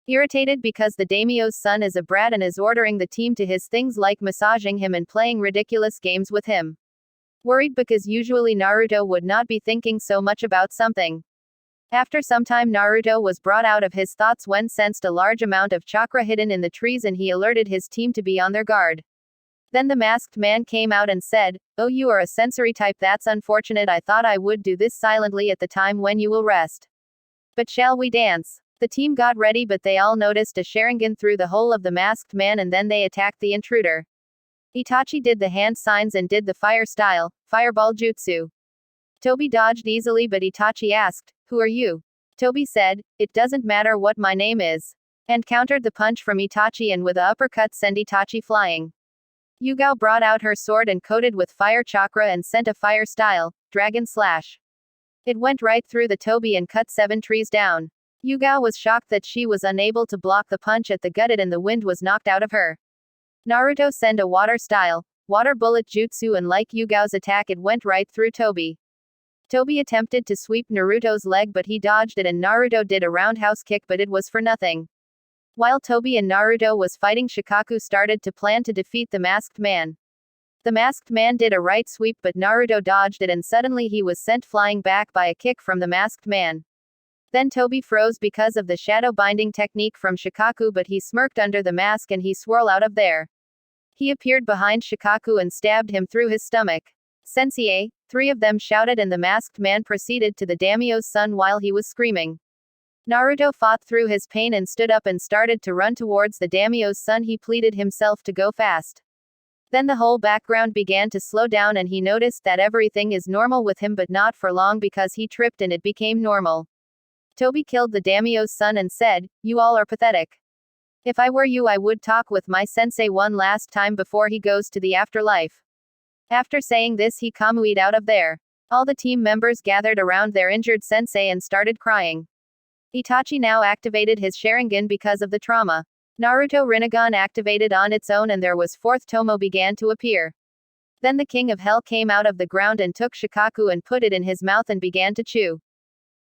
Irritated because the daimyo's son is a brat and is ordering the team to his things like massaging him and playing ridiculous games with him. Worried because usually Naruto would not be thinking so much about something. After some time Naruto was brought out of his thoughts when sensed a large amount of chakra hidden in the trees and he alerted his team to be on their guard. Then the masked man came out and said, oh, you are a sensory type, that's unfortunate, I thought I would do this silently at the time when you will rest. But shall we dance? The team got ready but they all noticed a Sharingan through the hole of the masked man and then they attacked the intruder. Itachi did the hand signs and did the fire style, fireball jutsu. Toby dodged easily but Itachi asked, who are you? Toby said, it doesn't matter what my name is. And countered the punch from Itachi and with a uppercut sent Itachi flying. Yugo brought out her sword and coated with fire chakra and sent a fire style, dragon slash. It went right through the Toby and cut 7 trees down. Yugo was shocked that she was unable to block the punch at the gutted and the wind was knocked out of her. Naruto sent a water style, water bullet jutsu and like Yugo's attack it went right through Toby. Toby attempted to sweep Naruto's leg but he dodged it and Naruto did a roundhouse kick but it was for nothing. While Toby and Naruto was fighting, Shikaku started to plan to defeat the masked man. The masked man did a right sweep but Naruto dodged it and suddenly he was sent flying back by a kick from the masked man. Then Toby froze because of the shadow binding technique from Shikaku but he smirked under the mask and he swirled out of there. He appeared behind Shikaku and stabbed him through his stomach. Sensei, 3 of them shouted and the masked man proceeded to the daimyo's son while he was screaming. Naruto fought through his pain and stood up and started to run towards the daimyo's son. He pleaded himself to go fast. Then the whole background began to slow down and he noticed that everything is normal with him, but not for long because he tripped and it became normal. Toby killed the daimyo's son and said, "You all are pathetic. If I were you, I would talk with my sensei one last time before he goes to the afterlife." After saying this, he kamuied out of there. All the team members gathered around their injured sensei and started crying. Itachi now activated his Sharingan because of the trauma. Naruto Rinnegan activated on its own and there was fourth tomo began to appear. Then the King of Hell came out of the ground and took Shikaku and put it in his mouth and began to chew.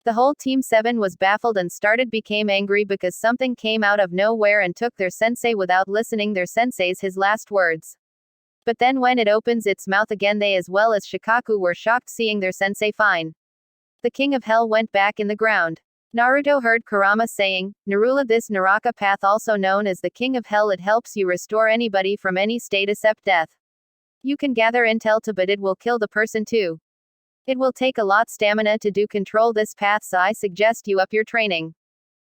The whole Team 7 was baffled and became angry because something came out of nowhere and took their sensei without listening their sensei's his last words. But then when it opens its mouth again, they as well as Shikaku were shocked seeing their sensei fine. The King of Hell went back in the ground. Naruto heard Kurama saying, "Narula, this Naraka path also known as the King of Hell, it helps you restore anybody from any state except death. You can gather intel too, but it will kill the person too. It will take a lot stamina to do control this path, so I suggest you up your training."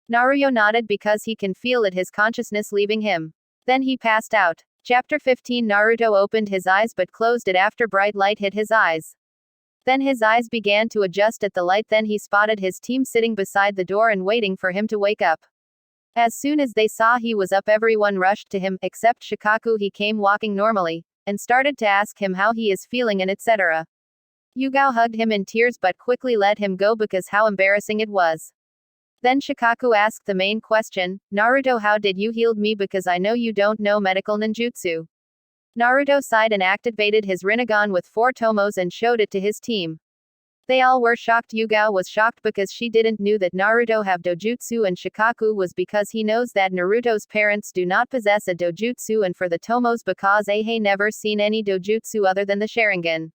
Naruto nodded because he can feel it, his consciousness leaving him. Then he passed out. Chapter 15. Naruto opened his eyes but closed it after bright light hit his eyes. Then his eyes began to adjust at the light. Then he spotted his team sitting beside the door and waiting for him to wake up. As soon as they saw he was up, everyone rushed to him, except Shikaku. He came walking normally, and started to ask him how he is feeling and etc. Yugo hugged him in tears but quickly let him go because how embarrassing it was. Then Shikaku asked the main question, "Naruto, how did you heal me, because I know you don't know medical ninjutsu?" Naruto sighed and activated his Rinnegan with 4 tomos and showed it to his team. They all were shocked. Yugo was shocked because she didn't knew that Naruto have dojutsu, and Shikaku was because he knows that Naruto's parents do not possess a dojutsu, and for the tomos because he never seen any dojutsu other than the Sharingan.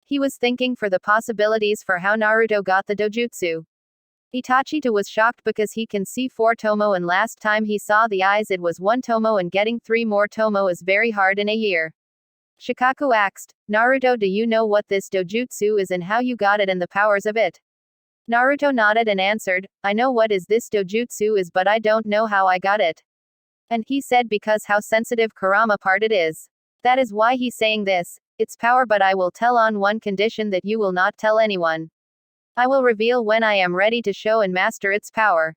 He was thinking for the possibilities for how Naruto got the dojutsu. Itachi too was shocked because he can see 4 tomo and last time he saw the eyes it was 1 tomo, and getting 3 more tomo is very hard in a year. Shikaku asked, "Naruto, do you know what this dojutsu is and how you got it and the powers of it?" Naruto nodded and answered, "I know what is this dojutsu is, but I don't know how I got it." And he said because how sensitive Kurama part it is. That is why he's saying this. Its power, but I will tell on one condition, that you will not tell anyone. I will reveal when I am ready to show and master its power.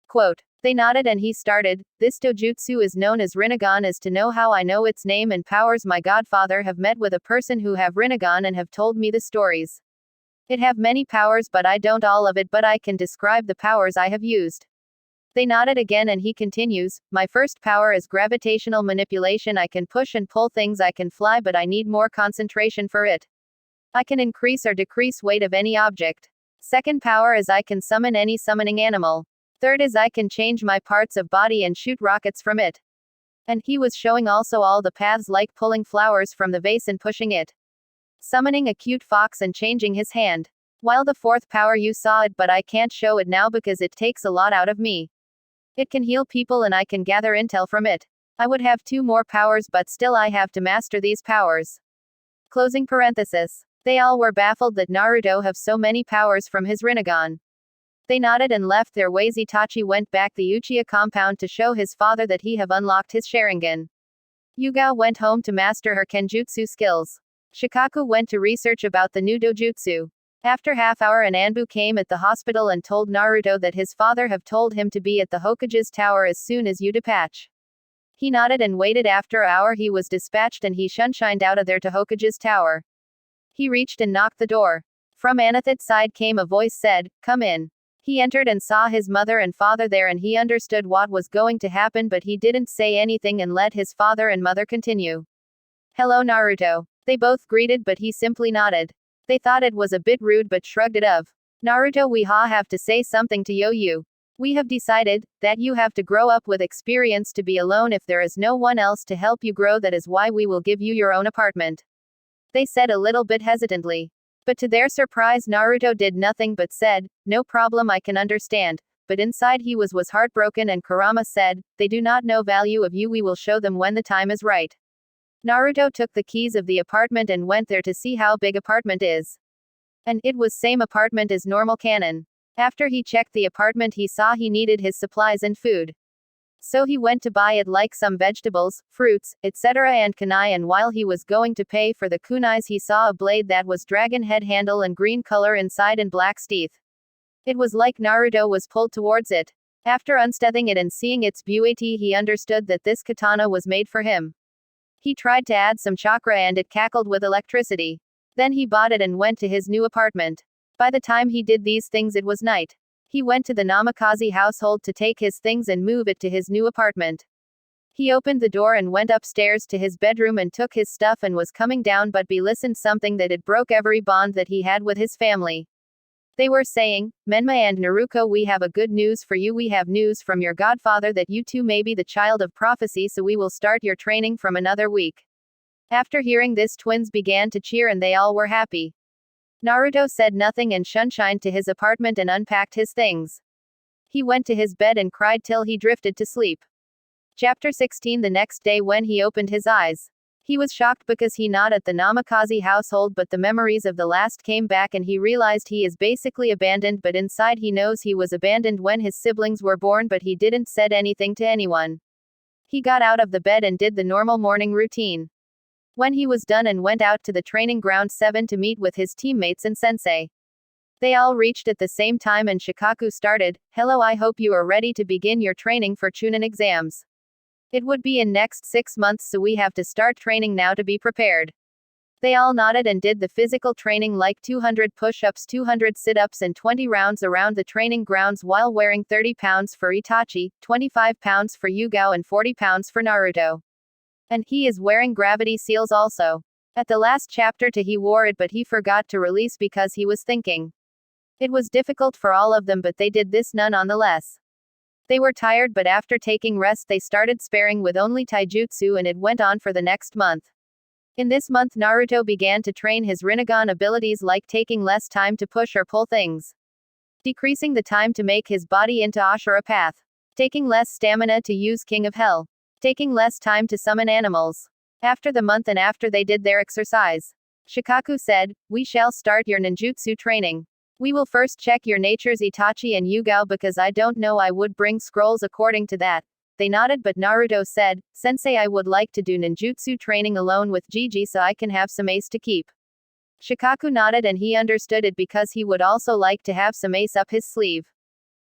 Quote. They nodded and he started, "This dojutsu is known as Rinnegan. As to know how I know its name and powers, my godfather have met with a person who have Rinnegan and have told me the stories. It have many powers, but I don't all of it, but I can describe the powers I have used." They nodded again and he continues, "My first power is gravitational manipulation. I can push and pull things. I can fly, but I need more concentration for it. I can increase or decrease weight of any object. Second power is I can summon any summoning animal. Third is I can change my parts of body and shoot rockets from it." And he was showing also all the paths, like pulling flowers from the vase and pushing it. Summoning a cute fox and changing his hand. While the fourth power you saw it, but I can't show it now because it takes a lot out of me. It can heal people and I can gather intel from it. I would have 2 more powers, but still I have to master these powers. Closing parenthesis. They all were baffled that Naruto have so many powers from his Rinnegan. They nodded and left their ways. Itachi went back the Uchiha compound to show his father that he have unlocked his Sharingan. Yugo went home to master her Kenjutsu skills. Shikaku went to research about the new dojutsu. After half hour, an Anbu came at the hospital and told Naruto that his father have told him to be at the Hokage's tower as soon as you dispatch. He nodded and waited. After an hour he was dispatched and he shunshined out of there to Hokage's tower. He reached and knocked the door. From Anathit's side came a voice said, "Come in." He entered and saw his mother and father there and he understood what was going to happen, but he didn't say anything and let his father and mother continue. "Hello, Naruto." They both greeted, but he simply nodded. They thought it was a bit rude but shrugged it off. "Naruto, we have to say something to you. We have decided that you have to grow up with experience to be alone if there is no one else to help you grow. That is why we will give you your own apartment," they said a little bit hesitantly. But to their surprise, Naruto did nothing but said, "No problem, I can understand." But inside he was heartbroken, and Kurama said, "They do not know value of you. We will show them when the time is right." Naruto took the keys of the apartment and went there to see how big apartment is. And it was same apartment as normal canon. After he checked the apartment, he saw he needed his supplies and food. So he went to buy it, like some vegetables, fruits, etc. and kunai, and while he was going to pay for the kunais, he saw a blade that was dragon head handle and green color inside and black teeth. It was like Naruto was pulled towards it. After unsteathing it and seeing its beauty, he understood that this katana was made for him. He tried to add some chakra and it cackled with electricity. Then he bought it and went to his new apartment. By the time he did these things, it was night. He went to the Namikaze household to take his things and move it to his new apartment. He opened the door and went upstairs to his bedroom and took his stuff and was coming down, but he listened something that it broke every bond that he had with his family. They were saying, "Menma and Naruto, we have a good news for you. We have news from your godfather that you too may be the child of prophecy, so we will start your training from another week." After hearing this, twins began to cheer and they all were happy. Naruto said nothing and shunshined to his apartment and unpacked his things. He went to his bed and cried till he drifted to sleep. Chapter 16. The next day when he opened his eyes, he was shocked because he not at the Namikaze household, but the memories of the last came back and he realized he is basically abandoned, but inside he knows he was abandoned when his siblings were born, but he didn't said anything to anyone. He got out of the bed and did the normal morning routine. When he was done and went out to the training ground 7 to meet with his teammates and sensei. They all reached at the same time and Shikaku started, "Hello, I hope you are ready to begin your training for Chunin exams. It would be in next 6 months, so we have to start training now to be prepared." They all nodded and did the physical training like 200 push-ups, 200 sit-ups and 20 rounds around the training grounds while wearing 30 pounds for Itachi, 25 pounds for Yugo and 40 pounds for Naruto. And he is wearing gravity seals also. At the last chapter he wore it, but he forgot to release because he was thinking. It was difficult for all of them, but they did this nonetheless. They were tired, but after taking rest they started sparring with only taijutsu, and it went on for the next month. In this month Naruto began to train his Rinnegan abilities, like taking less time to push or pull things, decreasing the time to make his body into Ashura path, taking less stamina to use King of Hell, taking less time to summon animals. After the month and after they did their exercise, Shikaku said, "We shall start your ninjutsu training. We will first check your natures, Itachi and Yugo, because I don't know, I would bring scrolls according to that." They nodded, but Naruto said, "Sensei, I would like to do ninjutsu training alone with Gigi so I can have some ace to keep." Shikaku nodded and he understood it because he would also like to have some ace up his sleeve.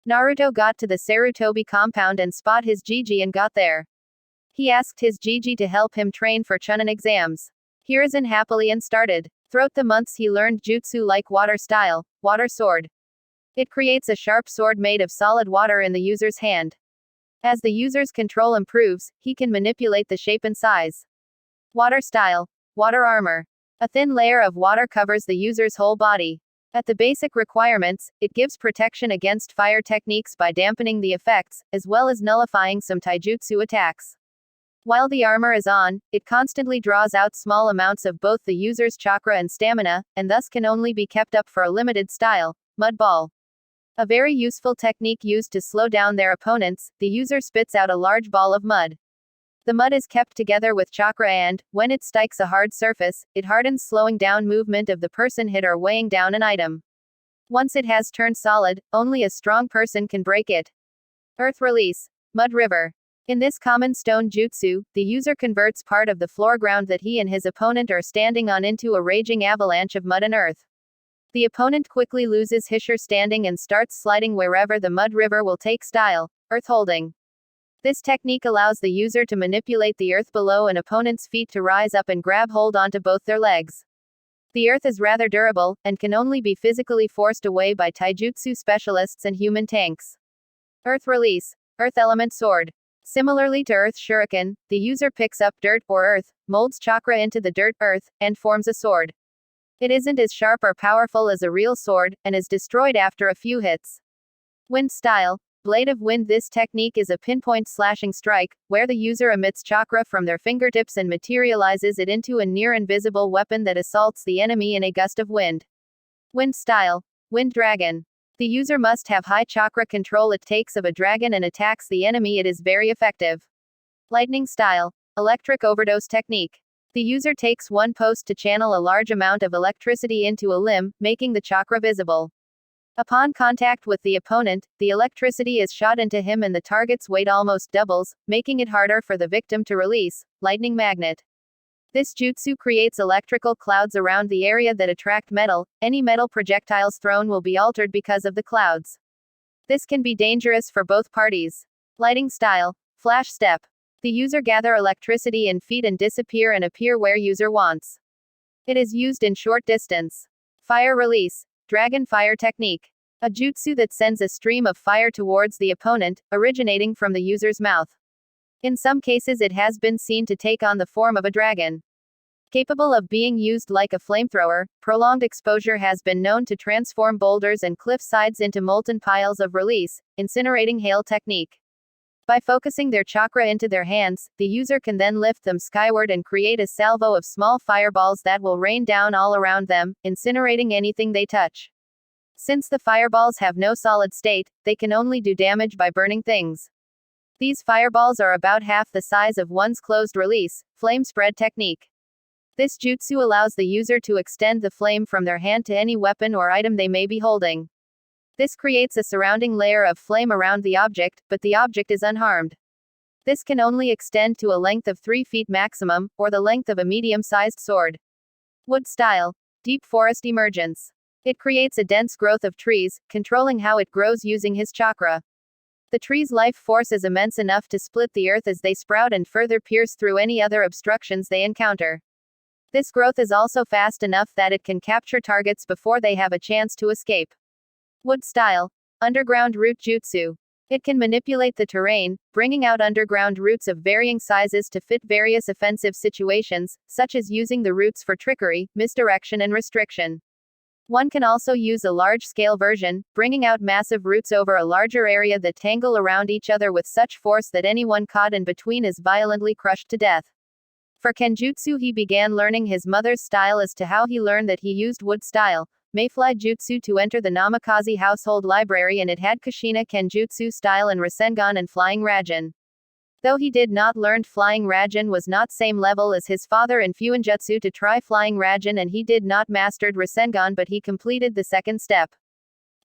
Naruto got to the Sarutobi compound and spot his Gigi and got there. He asked his Gigi to help him train for Chunin exams. Hiruzen happily and started. Throughout the months he learned jutsu like water style, water sword. It creates a sharp sword made of solid water in the user's hand. As the user's control improves, he can manipulate the shape and size. Water style, water armor. A thin layer of water covers the user's whole body. At the basic requirements, it gives protection against fire techniques by dampening the effects, as well as nullifying some taijutsu attacks. While the armor is on, it constantly draws out small amounts of both the user's chakra and stamina, and thus can only be kept up for a limited style. Mudball. A very useful technique used to slow down their opponents, the user spits out a large ball of mud. The mud is kept together with chakra and, when it strikes a hard surface, it hardens, slowing down movement of the person hit or weighing down an item. Once it has turned solid, only a strong person can break it. Earth release. Mud river. In this common stone jutsu, the user converts part of the floor ground that he and his opponent are standing on into a raging avalanche of mud and earth. The opponent quickly loses his standing and starts sliding wherever the mud river will take style, earth holding. This technique allows the user to manipulate the earth below an opponent's feet to rise up and grab hold onto both their legs. The earth is rather durable, and can only be physically forced away by taijutsu specialists and human tanks. Earth release. Earth element sword. Similarly to Earth Shuriken, the user picks up dirt or earth, molds chakra into the dirt earth, and forms a sword. It isn't as sharp or powerful as a real sword, and is destroyed after a few hits. Wind style. Blade of wind. This technique is a pinpoint slashing strike, where the user emits chakra from their fingertips and materializes it into a near-invisible weapon that assaults the enemy in a gust of wind. Wind style. Wind dragon. The user must have high chakra control. It takes of a dragon and attacks the enemy. It is very effective. Lightning style. Electric overdose technique. The user takes one post to channel a large amount of electricity into a limb, making the chakra visible. Upon contact with the opponent, the electricity is shot into him and the target's weight almost doubles, making it harder for the victim to release. Lightning magnet. This jutsu creates electrical clouds around the area that attract metal. Any metal projectiles thrown will be altered because of the clouds. This can be dangerous for both parties. Lighting style. Flash step. The user gather electricity in feet and disappear and appear where user wants. It is used in short distance. Fire release. Dragon fire technique. A jutsu that sends a stream of fire towards the opponent, originating from the user's mouth. In some cases it has been seen to take on the form of a dragon. Capable of being used like a flamethrower, prolonged exposure has been known to transform boulders and cliff sides into molten piles of release, incinerating hail technique. By focusing their chakra into their hands, the user can then lift them skyward and create a salvo of small fireballs that will rain down all around them, incinerating anything they touch. Since the fireballs have no solid state, they can only do damage by burning things. These fireballs are about half the size of one's closed release, flame spread technique. This jutsu allows the user to extend the flame from their hand to any weapon or item they may be holding. This creates a surrounding layer of flame around the object, but the object is unharmed. This can only extend to a length of 3 feet maximum, or the length of a medium-sized sword. Wood style. Deep forest emergence. It creates a dense growth of trees, controlling how it grows using his chakra. The tree's life force is immense enough to split the earth as they sprout and further pierce through any other obstructions they encounter. This growth is also fast enough that it can capture targets before they have a chance to escape. Wood style. Underground root jutsu. It can manipulate the terrain, bringing out underground roots of varying sizes to fit various offensive situations, such as using the roots for trickery, misdirection and restriction. One can also use a large-scale version, bringing out massive roots over a larger area that tangle around each other with such force that anyone caught in between is violently crushed to death. For Kenjutsu he began learning his mother's style as to how he learned that he used wood style, Mayfly Jutsu to enter the Namikaze household library and it had Kushina Kenjutsu style and Rasengan and Flying Ragen. Though he did not learn Flying Ragen was not same level as his father in Fuinjutsu to try Flying Ragen and he did not mastered Rasengan but he completed the second step.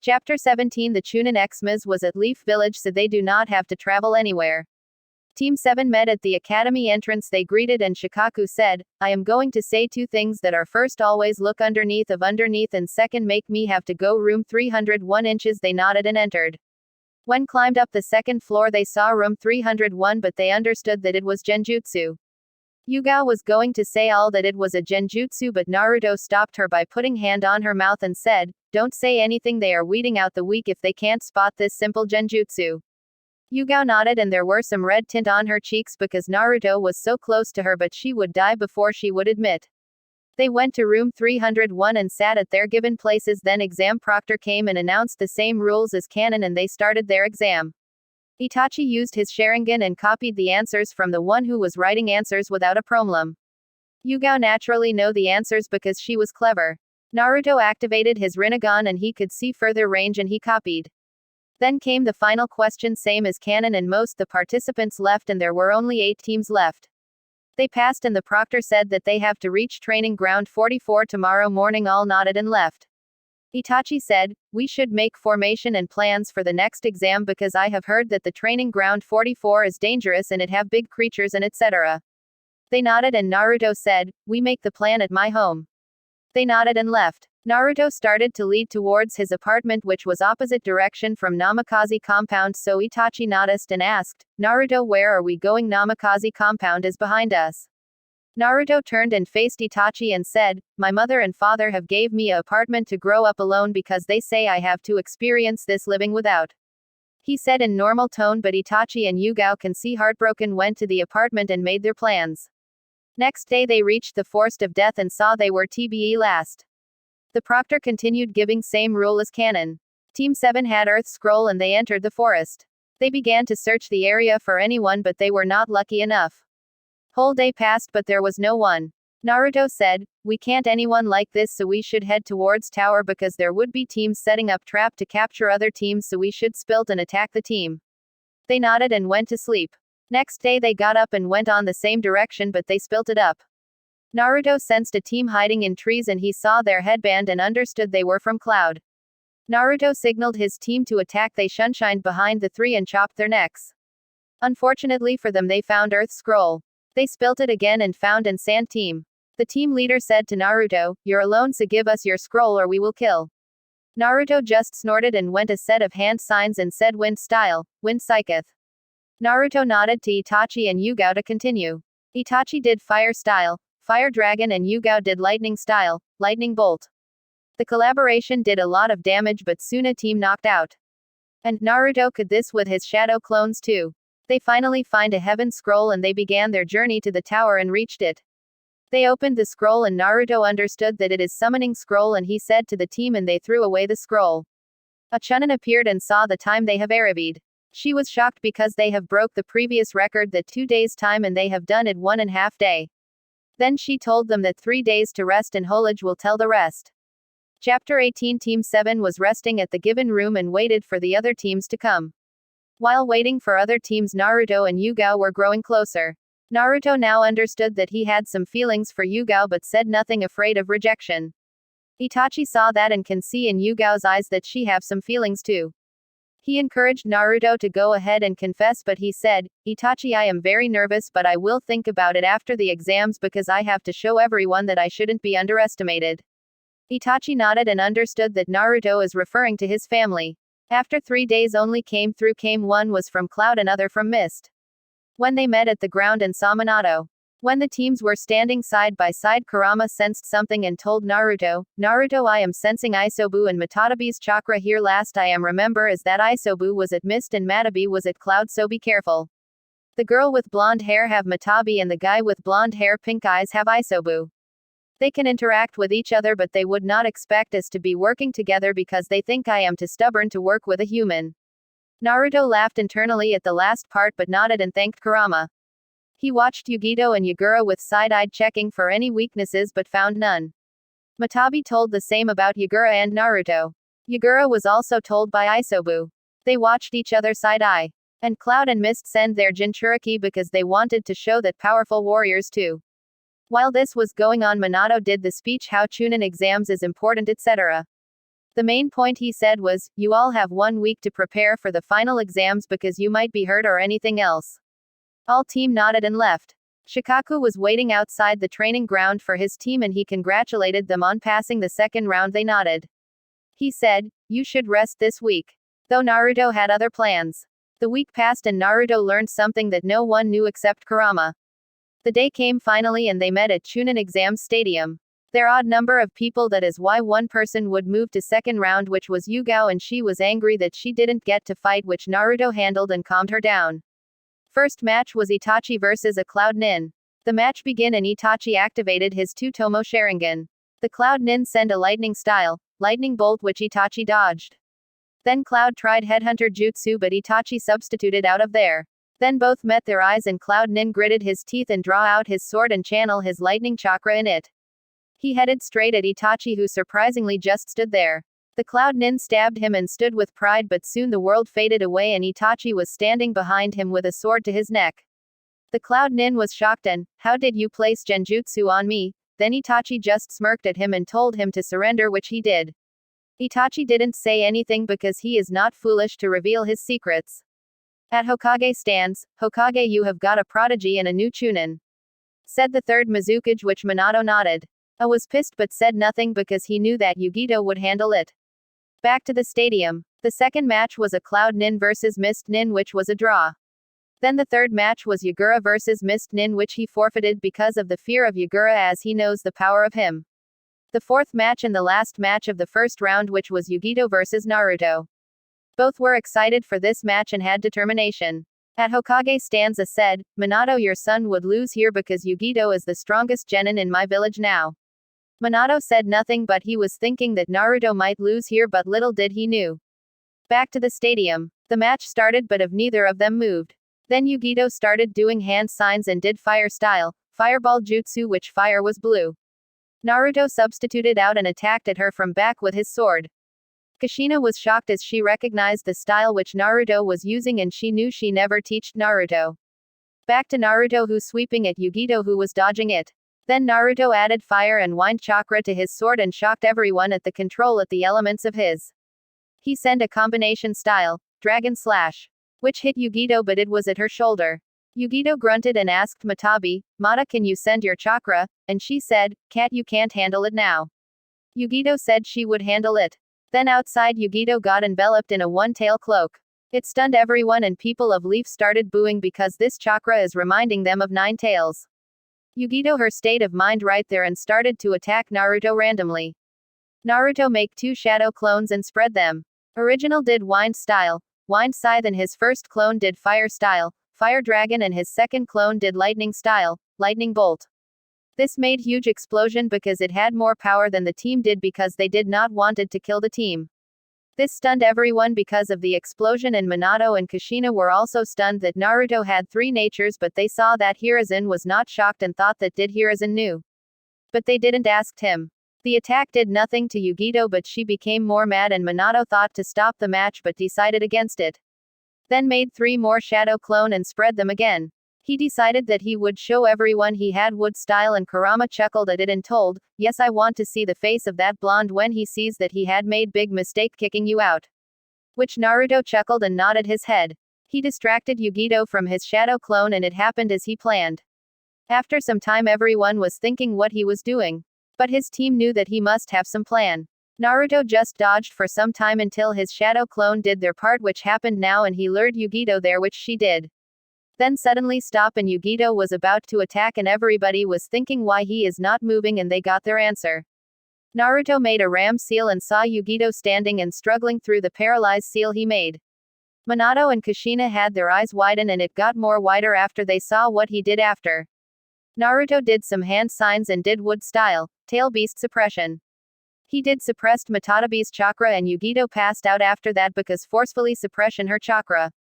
Chapter 17 The Chunin Xmas was at Leaf Village so they do not have to travel anywhere. Team 7 met at the academy entrance they greeted and Shikaku said, I am going to say 2 things that are first always look underneath and second make me have to go room 301 inches they nodded and entered. When climbed up the second floor they saw room 301 but they understood that it was Genjutsu. Yugo was going to say all that it was a Genjutsu but Naruto stopped her by putting hand on her mouth and said, don't say anything they are weeding out the weak if they can't spot this simple Genjutsu. Yugo nodded and there were some red tint on her cheeks because Naruto was so close to her but she would die before she would admit. They went to room 301 and sat at their given places then exam proctor came and announced the same rules as canon and they started their exam. Itachi used his Sharingan and copied the answers from the one who was writing answers without a problem. Yugo naturally know the answers because she was clever. Naruto activated his Rinnegan and he could see further range and he copied. Then came the final question same as canon and most the participants left and there were only 8 teams left. They passed and the proctor said that they have to reach training ground 44 tomorrow morning all nodded and left. Itachi said, we should make formation and plans for the next exam because I have heard that the training ground 44 is dangerous and it have big creatures and etc. They nodded and Naruto said, we make the plan at my home. They nodded and left. Naruto started to lead towards his apartment which was opposite direction from Namikaze compound so Itachi noticed and asked, Naruto where are we going Namikaze compound is behind us. Naruto turned and faced Itachi and said, my mother and father have gave me a apartment to grow up alone because they say I have to experience this living without. He said in normal tone but Itachi and Yugo can see heartbroken went to the apartment and made their plans. Next day they reached the Forest of Death and saw they were TBE last. The proctor continued giving same rule as canon. Team 7 had Earth Scroll and they entered the forest. They began to search the area for anyone but they were not lucky enough. Whole day passed but there was no one. Naruto said, we can't anyone like this so we should head towards tower because there would be teams setting up trap to capture other teams so we should spilt and attack the team. They nodded and went to sleep. Next day they got up and went on the same direction but they spilt it up. Naruto sensed a team hiding in trees and he saw their headband and understood they were from Cloud. Naruto signaled his team to attack. They shunshined behind the three and chopped their necks. Unfortunately for them, they found Earth's scroll. They spilt it again and found an sand team. The team leader said to Naruto, "You're alone, so give us your scroll or we will kill." Naruto just snorted and went a set of hand signs and said, "Wind style, wind psycheth." Naruto nodded to Itachi and Yugo to continue. Itachi did fire style, fire dragon, and Yugo did lightning style, lightning bolt. The collaboration did a lot of damage, but soon a team knocked out. And Naruto could this with his shadow clones too. They finally find a heaven scroll and they began their journey to the tower and reached it. They opened the scroll and Naruto understood that it is summoning scroll and he said to the team and they threw away the scroll. A Chunin appeared and saw the time they have arrived. She was shocked because they have broke the previous record that 2 days time and they have done it 1.5 day. Then she told them that 3 days to rest and Holage will tell the rest. Chapter 18. Team 7 was resting at the given room and waited for the other teams to come. While waiting for other teams, Naruto and Yugo were growing closer. Naruto now understood that he had some feelings for Yugo but said nothing, afraid of rejection. Itachi saw that and can see in Yugo's eyes that she have some feelings too. He encouraged Naruto to go ahead and confess, but he said, "Itachi, I am very nervous, but I will think about it after the exams because I have to show everyone that I shouldn't be underestimated." Itachi nodded and understood that Naruto is referring to his family. After 3 days only came one was from cloud and other from mist. When they met at the ground and saw Minato. When the teams were standing side by side, Kurama sensed something and told Naruto, "Naruto, I am sensing Isobu and Matatabi's chakra here. Last I am remember is that Isobu was at mist and Matabi was at cloud, so be careful. The girl with blonde hair have Matabi and the guy with blonde hair pink eyes have Isobu. They can interact with each other but they would not expect us to be working together because they think I am too stubborn to work with a human." Naruto laughed internally at the last part but nodded and thanked Kurama. He watched Ugido and Yogura with side-eyed checking for any weaknesses but found none. Matabi told the same about Yogura and Naruto. Yogura was also told by Isobu. They watched each other side-eye. And Cloud and Mist send their Jinchuriki because they wanted to show that powerful warriors too. While this was going on, Minato did the speech how Chunin exams is important, etc. The main point he said was, "You all have 1 week to prepare for the final exams because you might be hurt or anything else." All team nodded and left. Shikaku was waiting outside the training ground for his team and he congratulated them on passing the second round. They nodded. He said, "You should rest this week." Though Naruto had other plans. The week passed and Naruto learned something that no one knew except Kurama. The day came finally and they met at Chunin Exams Stadium. Their odd number of people, that is why one person would move to second round, which was Yugo, and she was angry that she didn't get to fight, which Naruto handled and calmed her down. First match was Itachi versus a Cloud Nin. The match began and Itachi activated his 2-Tomo Sharingan. The Cloud Nin sent a lightning style, lightning bolt, which Itachi dodged. Then Cloud tried Headhunter Jutsu but Itachi substituted out of there. Then both met their eyes and Cloud Nin gritted his teeth and draw out his sword and channel his lightning chakra in it. He headed straight at Itachi, who surprisingly just stood there. The Cloud Nin stabbed him and stood with pride, but soon the world faded away and Itachi was standing behind him with a sword to his neck. The Cloud Nin was shocked and, "How did you place Genjutsu on me?" Then Itachi just smirked at him and told him to surrender, which he did. Itachi didn't say anything because he is not foolish to reveal his secrets. At Hokage stands, "Hokage, you have got a prodigy and a new Chunin," said the third Mizukage, which Minato nodded. I was pissed but said nothing because he knew that Ugido would handle it. Back to the stadium. The second match was a Cloud Nin versus Mist Nin, which was a draw. Then the third match was Yogura versus Mist Nin, which he forfeited because of the fear of Yogura, as he knows the power of him. The fourth match and the last match of the first round, which was Ugido versus Naruto. Both were excited for this match and had determination. At Hokage stands, said, "Minato, your son would lose here because Ugido is the strongest genin in my village now." Minato said nothing, but he was thinking that Naruto might lose here, but little did he knew. Back to the stadium. The match started but of neither of them moved. Then Ugido started doing hand signs and did fire style, fireball jutsu, which fire was blue. Naruto substituted out and attacked at her from back with his sword. Kushina was shocked as she recognized the style which Naruto was using and she knew she never teached Naruto. Back to Naruto, who sweeping at Ugido, who was dodging it. Then Naruto added fire and wind chakra to his sword and shocked everyone at the control at the elements of his. He sent a combination style, Dragon Slash, which hit Ugido but it was at her shoulder. Ugido grunted and asked Matabi, Mata, can you send your chakra? And she said, Cat, you can't handle it now. Ugido said she would handle it. Then outside Ugido got enveloped in a one-tail cloak. It stunned everyone and people of Leaf started booing because this chakra is reminding them of Nine Tails. Ugido her state of mind right there and started to attack Naruto randomly. Naruto make 2 shadow clones and spread them. Original did Wind Style, Wind Scythe, and his first clone did Fire Style, Fire Dragon, and his second clone did Lightning Style, Lightning Bolt. This made huge explosion because it had more power than the team did because they did not wanted to kill the team. This stunned everyone because of the explosion, and Minato and Kushina were also stunned that Naruto had 3 natures, but they saw that Hiruzen was not shocked and thought that did Hiruzen knew. But they didn't ask him. The attack did nothing to Ugido, but she became more mad and Minato thought to stop the match but decided against it. Then made 3 more shadow clone and spread them again. He decided that he would show everyone he had wood style, and Kurama chuckled at it and told, Yes, I want to see the face of that blonde when he sees that he had made big mistake kicking you out. Which Naruto chuckled and nodded his head. He distracted Ugido from his shadow clone and it happened as he planned. After some time everyone was thinking what he was doing. But his team knew that he must have some plan. Naruto just dodged for some time until his shadow clone did their part, which happened now, and he lured Ugido there, which she did. Then suddenly stop and Ugido was about to attack and everybody was thinking why he is not moving, and they got their answer. Naruto made a ram seal and saw Ugido standing and struggling through the paralyzed seal he made. Minato and Kushina had their eyes widen and it got more wider after they saw what he did after. Naruto did some hand signs and did wood style, tail beast suppression. He did suppressed Matadabi's chakra and Ugido passed out after that because forcefully suppression her chakra.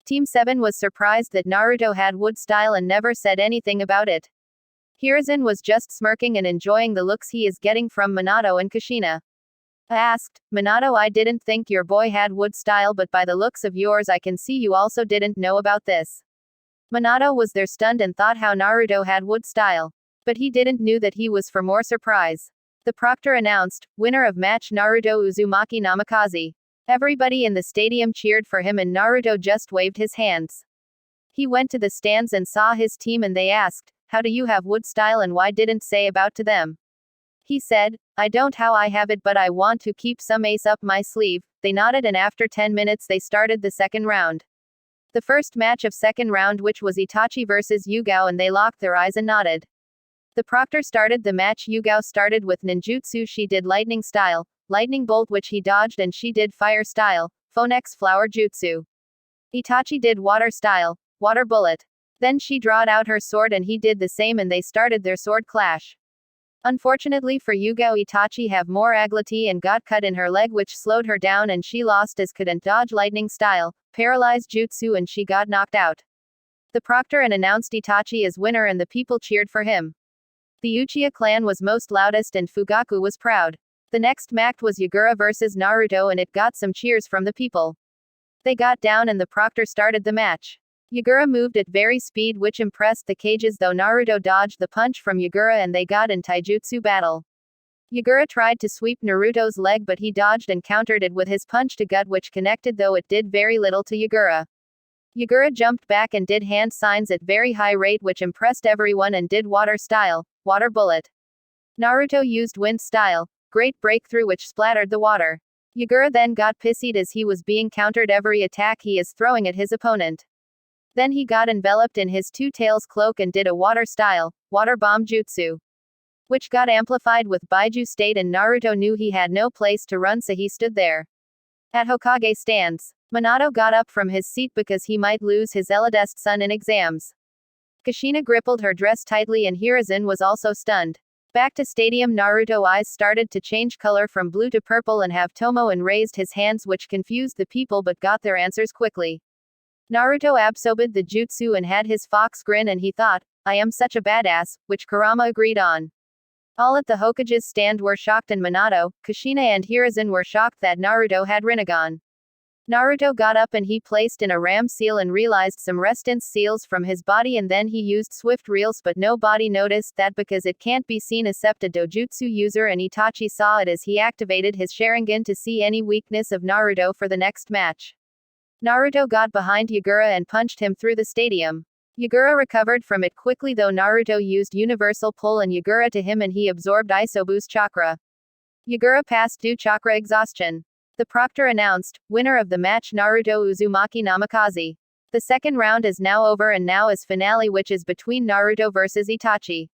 Team 7 was surprised that Naruto had wood style and never said anything about it. Hiruzen was just smirking and enjoying the looks he is getting from Minato and Kushina. Asked, Minato, I didn't think your boy had wood style, but by the looks of yours I can see you also didn't know about this. Minato was there stunned and thought how Naruto had wood style. But he didn't knew that he was for more surprise. The proctor announced, winner of match Naruto Uzumaki Namikaze. Everybody in the stadium cheered for him and Naruto just waved his hands. He went to the stands and saw his team and they asked, how do you have wood style and why didn't say about to them? He said, I don't how I have it, but I want to keep some ace up my sleeve. They nodded and after 10 minutes they started the second round. The first match of second round, which was Itachi versus Yugo, and they locked their eyes and nodded. The proctor started the match. Yugo started with ninjutsu. She did lightning style, lightning bolt, which he dodged, and she did fire style, phoenix flower jutsu. Itachi did water style, water bullet. Then she drawed out her sword and he did the same and they started their sword clash. Unfortunately for Yugo, Itachi have more agility and got cut in her leg, which slowed her down and she lost as couldn't dodge lightning style, paralyzed jutsu, and she got knocked out. The proctor and announced Itachi as winner and the people cheered for him. The Uchiha clan was most loudest and Fugaku was proud. The next match was Yogura versus Naruto and it got some cheers from the people. They got down and the proctor started the match. Yogura moved at very speed, which impressed the cages, though Naruto dodged the punch from Yogura and they got in taijutsu battle. Yogura tried to sweep Naruto's leg but he dodged and countered it with his punch to gut, which connected, though it did very little to Yogura. Yogura jumped back and did hand signs at very high rate, which impressed everyone, and did water style, water bullet. Naruto used wind style, great breakthrough, which splattered the water. Yogura then got pissed as he was being countered every attack he is throwing at his opponent. Then he got enveloped in his 2 tails cloak and did a water style, water bomb jutsu, which got amplified with Baiju state, and Naruto knew he had no place to run, so he stood there. At Hokage stance, Minato got up from his seat because he might lose his eldest son in exams. Kushina grippled her dress tightly and Hiruzen was also stunned. Back to stadium, Naruto eyes started to change color from blue to purple and have Tomo and raised his hands, which confused the people but got their answers quickly. Naruto absorbed the jutsu and had his fox grin and he thought, I am such a badass, which Kurama agreed on. All at the Hokage's stand were shocked and Minato, Kushina and Hiruzen were shocked that Naruto had Rinnegan Naruto got up and he placed in a ram seal and realized some resistance seals from his body, and then he used swift reels, but nobody noticed that because it can't be seen except a dojutsu user, and Itachi saw it as he activated his Sharingan to see any weakness of Naruto for the next match. Naruto got behind Yogura and punched him through the stadium. Yogura recovered from it quickly, though Naruto used universal pull and Yogura to him and he absorbed Isobu's chakra. Yogura passed due chakra exhaustion. The proctor announced, winner of the match Naruto Uzumaki Namikaze. The second round is now over and now is finale, which is between Naruto versus Itachi.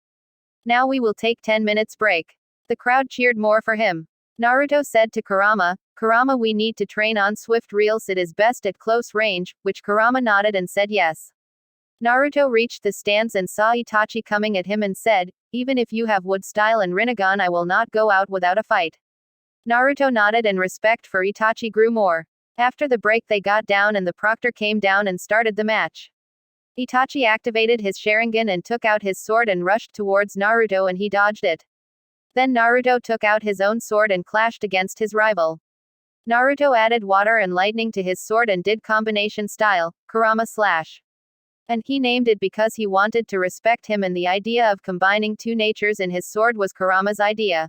Now we will take 10 minutes break. The crowd cheered more for him. Naruto said to Kurama, Kurama, we need to train on swift reels, it is best at close range, which Kurama nodded and said yes. Naruto reached the stands and saw Itachi coming at him and said, even if you have wood style and Rinnegan, I will not go out without a fight. Naruto nodded and respect for Itachi grew more. After the break they got down and the proctor came down and started the match. Itachi activated his Sharingan and took out his sword and rushed towards Naruto and he dodged it. Then Naruto took out his own sword and clashed against his rival. Naruto added water and lightning to his sword and did combination style, Kurama slash. And he named it because he wanted to respect him, and the idea of combining two natures in his sword was Kurama's idea.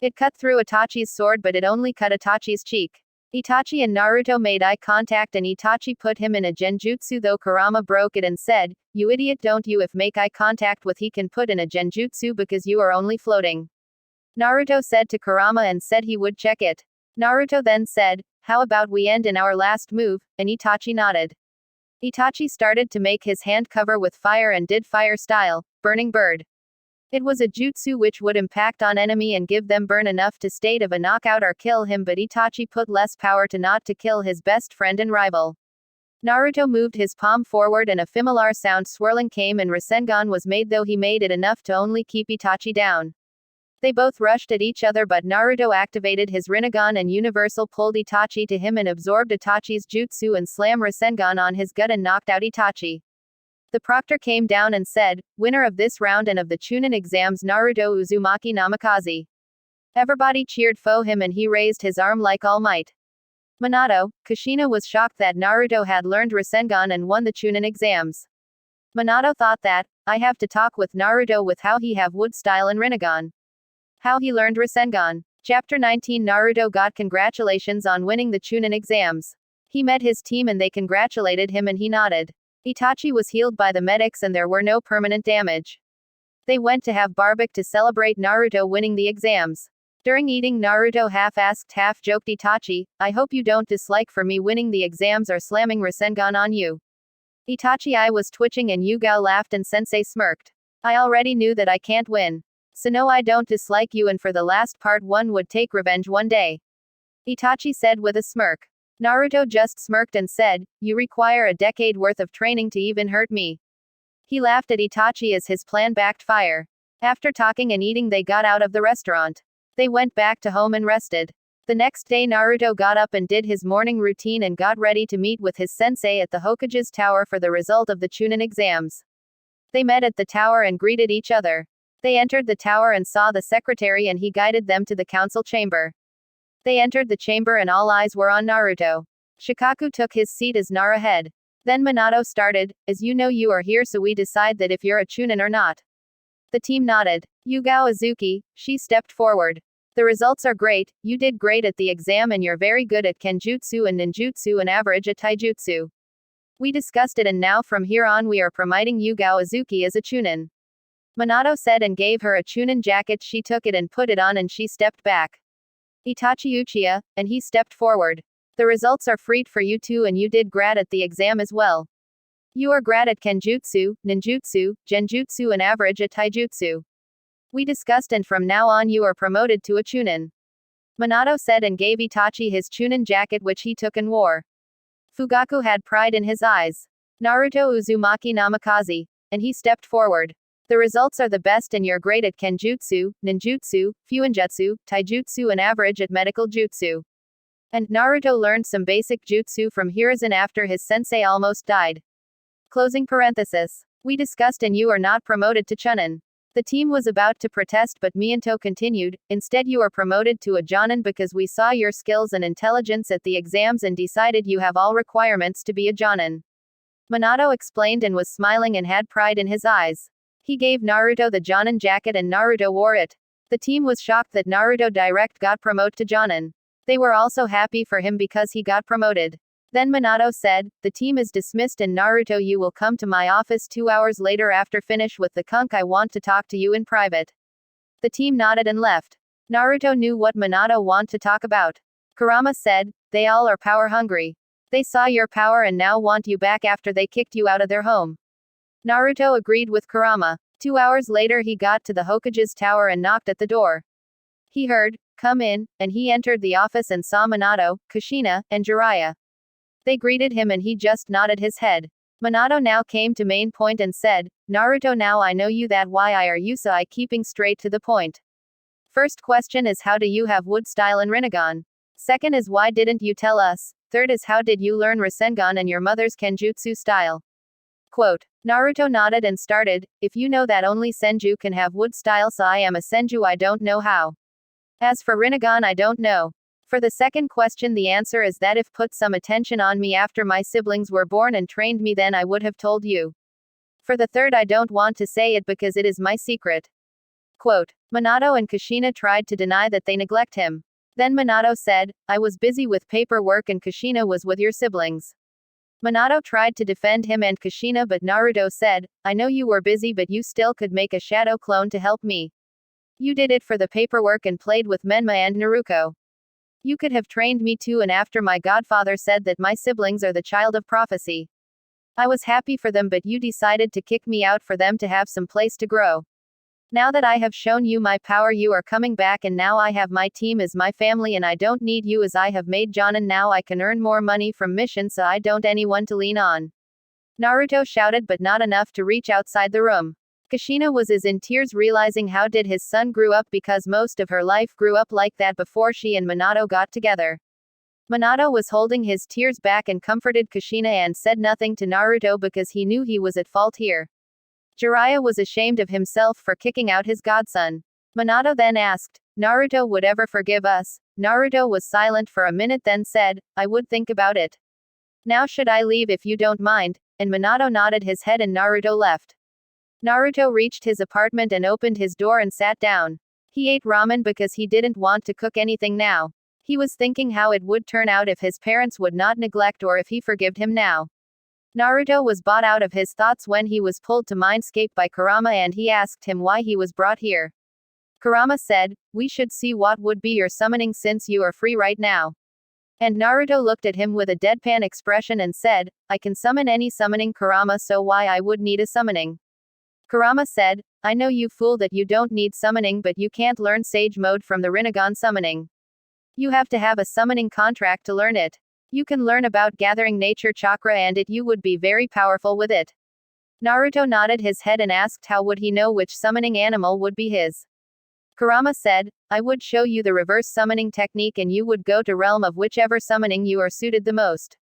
It cut through Itachi's sword, but it only cut Itachi's cheek. Itachi and Naruto made eye contact and Itachi put him in a genjutsu, though Kurama broke it and said, you idiot, don't you if make eye contact with he can put in a genjutsu because you are only floating. Naruto said to Kurama and said he would check it. Naruto then said, how about we end in our last move, and Itachi nodded. Itachi started to make his hand cover with fire and did fire style, burning bird. It was a jutsu which would impact on enemy and give them burn enough to state of a knockout or kill him, but Itachi put less power to not to kill his best friend and rival. Naruto moved his palm forward and a familiar sound swirling came and Rasengan was made, though he made it enough to only keep Itachi down. They both rushed at each other, but Naruto activated his Rinnegan and universal pulled Itachi to him and absorbed Itachi's jutsu and slammed Rasengan on his gut and knocked out Itachi. The proctor came down and said, winner of this round and of the Chunin exams Naruto Uzumaki Namikaze. Everybody cheered for him and he raised his arm like All Might. Minato, Kushina was shocked that Naruto had learned Rasengan and won the Chunin exams. Minato thought that, I have to talk with Naruto with how he have wood style and Rinnegan. How he learned Rasengan. Chapter 19 Naruto got congratulations on winning the Chunin exams. He met his team and they congratulated him and he nodded. Itachi was healed by the medics and there were no permanent damage. They went to have barbecue to celebrate Naruto winning the exams. During eating, Naruto half-asked, half-joked Itachi, I hope you don't dislike for me winning the exams or slamming Rasengan on you. Itachi eye was twitching and Yugo laughed and Sensei smirked. I already knew that I can't win. So no, I don't dislike you, and for the last part one would take revenge one day. Itachi said with a smirk. Naruto just smirked and said, you require a decade worth of training to even hurt me. He laughed at Itachi as his plan backfired. After talking and eating they got out of the restaurant. They went back to home and rested. The next day Naruto got up and did his morning routine and got ready to meet with his sensei at the Hokage's tower for the result of the Chunin exams. They met at the tower and greeted each other. They entered the tower and saw the secretary and he guided them to the council chamber. They entered the chamber and all eyes were on Naruto. Shikaku took his seat as Nara head. Then Minato started, as you know you are here so we decide that if you're a Chunin or not. The team nodded. Yugo Azuki, she stepped forward. The results are great, you did great at the exam and you're very good at Kenjutsu and Ninjutsu and average at Taijutsu. We discussed it and now from here on we are promoting Yugo Azuki as a Chunin. Minato said and gave her a Chunin jacket. She took it and put it on and she stepped back. Itachi Uchiha, and he stepped forward. The results are freed for you too and you did great at the exam as well. You are great at Kenjutsu, Ninjutsu, Genjutsu and average at Taijutsu. We discussed and from now on you are promoted to a Chunin. Minato said and gave Itachi his Chunin jacket which he took and wore. Fugaku had pride in his eyes. Naruto Uzumaki Namikaze. And he stepped forward. The results are the best and you're great at Kenjutsu, Ninjutsu, Fuinjutsu, Taijutsu and average at medical jutsu. And Naruto learned some basic jutsu from Hiruzen after his sensei almost died. Closing parenthesis. We discussed and you are not promoted to Chunin. The team was about to protest, but Miento continued, instead you are promoted to a Jonin because we saw your skills and intelligence at the exams and decided you have all requirements to be a Jonin. Minato explained and was smiling and had pride in his eyes. He gave Naruto the Jonin jacket and Naruto wore it. The team was shocked that Naruto direct got promoted to Jonin. They were also happy for him because he got promoted. Then Minato said, the team is dismissed and Naruto you will come to my office 2 hours later after finish with the kunk I want to talk to you in private. The team nodded and left. Naruto knew what Minato want to talk about. Kurama said, they all are power hungry. They saw your power and now want you back after they kicked you out of their home. Naruto agreed with Kurama. 2 hours later he got to the Hokage's tower and knocked at the door. He heard, come in, and he entered the office and saw Minato, Kushina, and Jiraiya. They greeted him and he just nodded his head. Minato now came to main point and said, Naruto now I know you that why are you so keeping straight to the point. First question is how do you have wood style in Rinnegan? Second is why didn't you tell us? Third is how did you learn Rasengan and your mother's Kenjutsu style? Quote. Naruto nodded and started, if you know that only Senju can have wood style so I am a Senju I don't know how. As for Rinnegan I don't know. For the second question the answer is that if put some attention on me after my siblings were born and trained me then I would have told you. For the third I don't want to say it because it is my secret. Quote. Minato and Kushina tried to deny that they neglect him. Then Minato said, I was busy with paperwork and Kushina was with your siblings. Minato tried to defend him and Kushina but Naruto said, I know you were busy but you still could make a shadow clone to help me. You did it for the paperwork and played with Menma and Naruko. You could have trained me too and after my godfather said that my siblings are the child of prophecy. I was happy for them but you decided to kick me out for them to have some place to grow. Now that I have shown you my power you are coming back and now I have my team as my family and I don't need you as I have made Jonin now I can earn more money from missions so I don't anyone to lean on. Naruto shouted but not enough to reach outside the room. Kushina was in tears realizing how did his son grew up because most of her life grew up like that before she and Minato got together. Minato was holding his tears back and comforted Kushina and said nothing to Naruto because he knew he was at fault here. Jiraiya was ashamed of himself for kicking out his godson. Minato then asked, Naruto would ever forgive us? Naruto was silent for a minute then said, I would think about it. Now should I leave if you don't mind? And Minato nodded his head and Naruto left. Naruto reached his apartment and opened his door and sat down. He ate ramen because he didn't want to cook anything now. He was thinking how it would turn out if his parents would not neglect or if he forgave him now. Naruto was brought out of his thoughts when he was pulled to Mindscape by Kurama and he asked him why he was brought here. Kurama said, we should see what would be your summoning since you are free right now. And Naruto looked at him with a deadpan expression and said, I can summon any summoning Kurama so why I would need a summoning. Kurama said, I know you fool that you don't need summoning but you can't learn Sage Mode from the Rinnegan summoning. You have to have a summoning contract to learn it. You can learn about gathering nature chakra and you would be very powerful with it. Naruto nodded his head and asked how would he know which summoning animal would be his. Kurama said, I would show you the reverse summoning technique and you would go to realm of whichever summoning you are suited the most.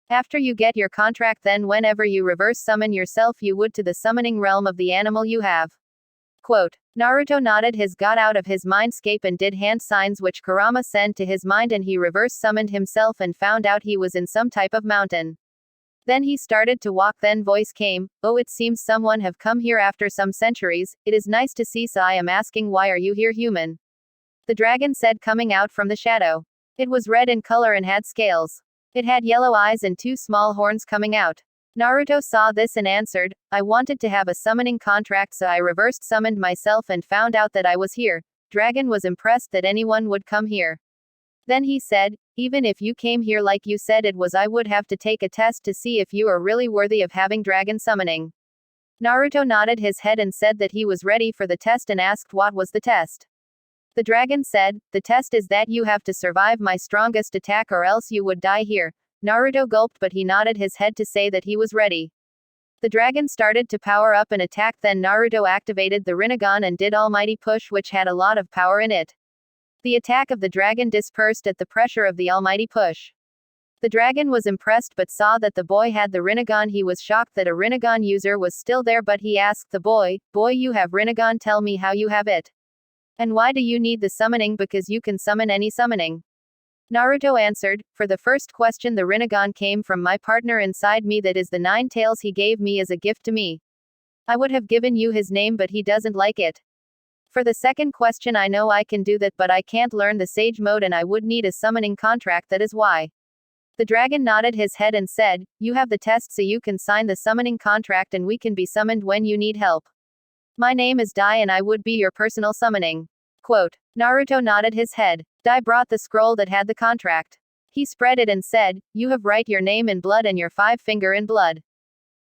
After you get your contract then whenever you reverse summon yourself you would to the summoning realm of the animal you have. Quote. Naruto nodded his got out of his mindscape and did hand signs which Kurama sent to his mind and he reverse summoned himself and found out he was in some type of mountain. Then he started to walk then voice came, oh it seems someone have come here after some centuries, it is nice to see so I am asking why are you here human? The dragon said coming out from the shadow. It was red in color and had scales. It had yellow eyes and 2 small horns coming out. Naruto saw this and answered, I wanted to have a summoning contract so I reversed summoned myself and found out that I was here. Dragon was impressed that anyone would come here. Then he said, even if you came here like you said it was I would have to take a test to see if you are really worthy of having dragon summoning. Naruto nodded his head and said that he was ready for the test and asked what was the test. The dragon said, the test is that you have to survive my strongest attack or else you would die here. Naruto gulped but he nodded his head to say that he was ready. The dragon started to power up and attack then Naruto activated the Rinnegan and did almighty push which had a lot of power in it. The attack of the dragon dispersed at the pressure of the almighty push. The dragon was impressed but saw that the boy had the Rinnegan. He was shocked that a Rinnegan user was still there, but he asked the boy, "Boy, you have Rinnegan, tell me how you have it. And why do you need the summoning? Because you can summon any summoning." Naruto answered, "For the first question, the Rinnegan came from my partner inside me, that is the 9 tails he gave me as a gift to me. I would have given you his name but he doesn't like it. For the second question, I know I can do that but I can't learn the sage mode and I would need a summoning contract, that is why." The dragon nodded his head and said, "You have the test so you can sign the summoning contract and we can be summoned when you need help. My name is Dai and I would be your personal summoning." Quote. Naruto nodded his head. Dai brought the scroll that had the contract. He spread it and said, "You have write your name in blood and your 5 finger in blood."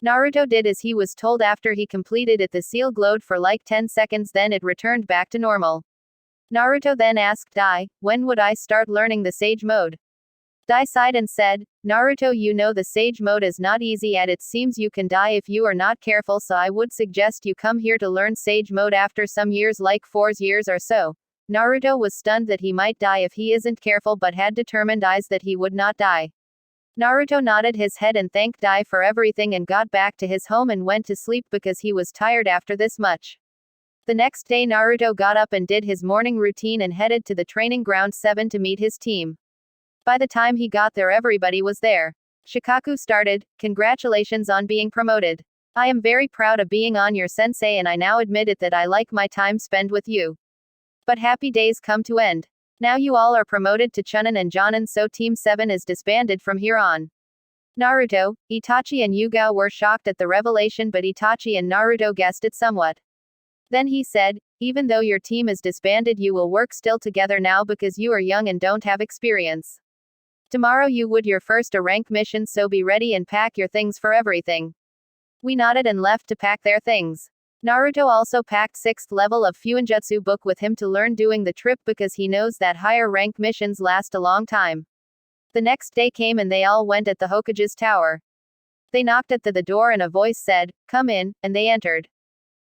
Naruto did as he was told. After he completed it, the seal glowed for like 10 seconds, then it returned back to normal. Naruto then asked Dai, "When would I start learning the sage mode?" Dai sighed and said, "Naruto, you know the sage mode is not easy and it seems you can die if you are not careful, so I would suggest you come here to learn sage mode after some years, like 4 years or so." Naruto was stunned that he might die if he isn't careful but had determined eyes that he would not die. Naruto nodded his head and thanked Dai for everything and got back to his home and went to sleep because he was tired after this much. The next day Naruto got up and did his morning routine and headed to the training ground 7 to meet his team. By the time he got there, everybody was there. Shikaku started, "Congratulations on being promoted. I am very proud of being on your sensei and I now admit it that I like my time spent with you. But happy days come to end. Now you all are promoted to Chunin and Jonin, so Team 7 is disbanded from here on." Naruto, Itachi and Yugo were shocked at the revelation, but Itachi and Naruto guessed it somewhat. Then he said, "Even though your team is disbanded, you will work still together now because you are young and don't have experience. Tomorrow you would your first a rank mission, so be ready and pack your things for everything." We nodded and left to pack their things. Naruto also packed 6th level of Fuinjutsu book with him to learn doing the trip because he knows that higher rank missions last a long time. The next day came and they all went at the Hokage's tower. They knocked at the door and a voice said, "Come in," and they entered.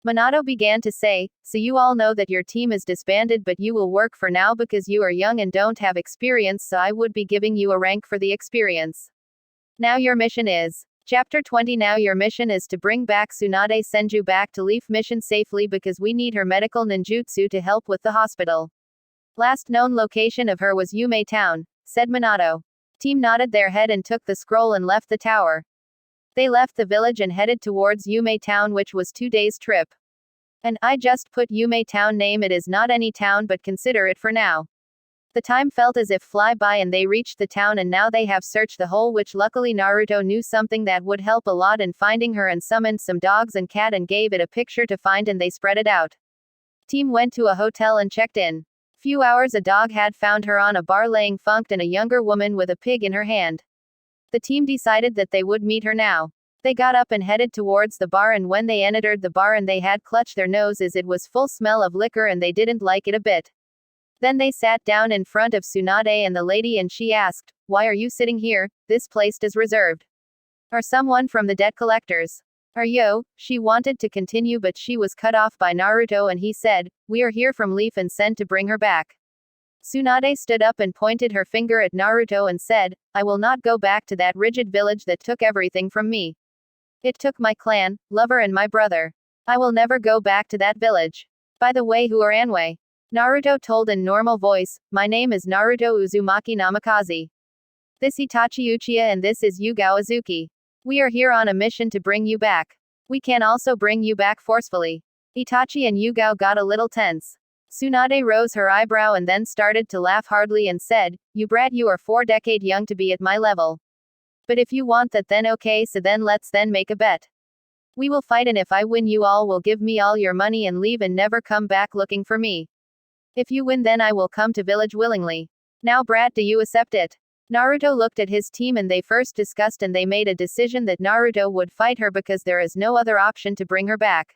Minato began to say, "So you all know that your team is disbanded, but you will work for now because you are young and don't have experience, so I would be giving you a rank for the experience. Now your mission is." Chapter 20. Now your mission is to bring back Tsunade Senju back to Leaf Mission safely because we need her medical ninjutsu to help with the hospital. Last known location of her was Yume Town, said Minato. Team nodded their head and took the scroll and left the tower. They left the village and headed towards Yume Town, which was 2 days' trip. And I just put Yume Town name, it is not any town but consider it for now. The time felt as if fly by and they reached the town and now they have searched the whole, which luckily Naruto knew something that would help a lot in finding her and summoned some dogs and cat and gave it a picture to find and they spread it out. Team went to a hotel and checked in. Few hours a dog had found her on a bar laying funked and a younger woman with a pig in her hand. The team decided that they would meet her now. They got up and headed towards the bar, and when they entered the bar and they had clutched their noses, it was full smell of liquor and they didn't like it a bit. Then they sat down in front of Tsunade and the lady and she asked, "Why are you sitting here? This place is reserved. Or someone from the debt collectors? Or yo?" She wanted to continue but she was cut off by Naruto and he said, "We are here from Leaf and sent to bring her back." Tsunade stood up and pointed her finger at Naruto and said, "I will not go back to that rigid village that took everything from me. It took my clan, lover and my brother. I will never go back to that village. By the way, who are Anwei?" Naruto told in normal voice, "My name is Naruto Uzumaki Namikaze. This Itachi Uchiha and this is Yugo Azuki. We are here on a mission to bring you back. We can also bring you back forcefully." Itachi and Yugo got a little tense. Tsunade rose her eyebrow and then started to laugh hardly and said, "You brat, you are 4 decades young to be at my level. But if you want that then okay, so then let's then make a bet. We will fight and if I win you all will give me all your money and leave and never come back looking for me. If you win then I will come to village willingly. Now brat, do you accept it?" Naruto looked at his team and they first discussed and they made a decision that Naruto would fight her because there is no other option to bring her back.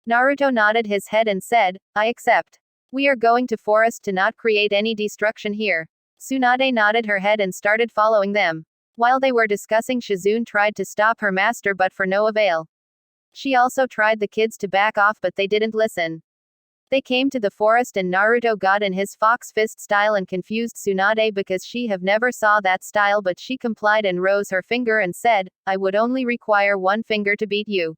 Naruto nodded his head and said, "I accept. We are going to forest to not create any destruction here." Tsunade nodded her head and started following them. While they were discussing, Shizune tried to stop her master but for no avail. She also tried the kids to back off but they didn't listen. They came to the forest and Naruto got in his fox fist style and confused Tsunade because she have never saw that style, but she complied and rose her finger and said, I would only require one finger to beat you.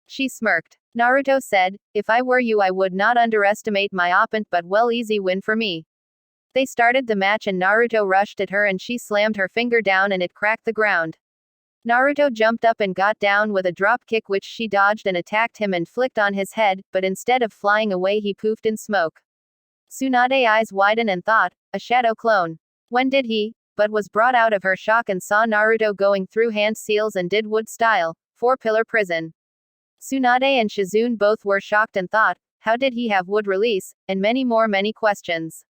She smirked. Naruto said, if I were you I would not underestimate my opponent, but well, easy win for me. They started the match and Naruto rushed at her and she slammed her finger down and it cracked the ground. Naruto jumped up and got down with a drop kick which she dodged and attacked him and flicked on his head, but instead of flying away he poofed in smoke. Tsunade's eyes widened and thought, a shadow clone. When did he? But was brought out of her shock and saw Naruto going through hand seals and did wood style, 4-pillar prison. Tsunade and Shizune both were shocked and thought, how did he have wood release, and many questions.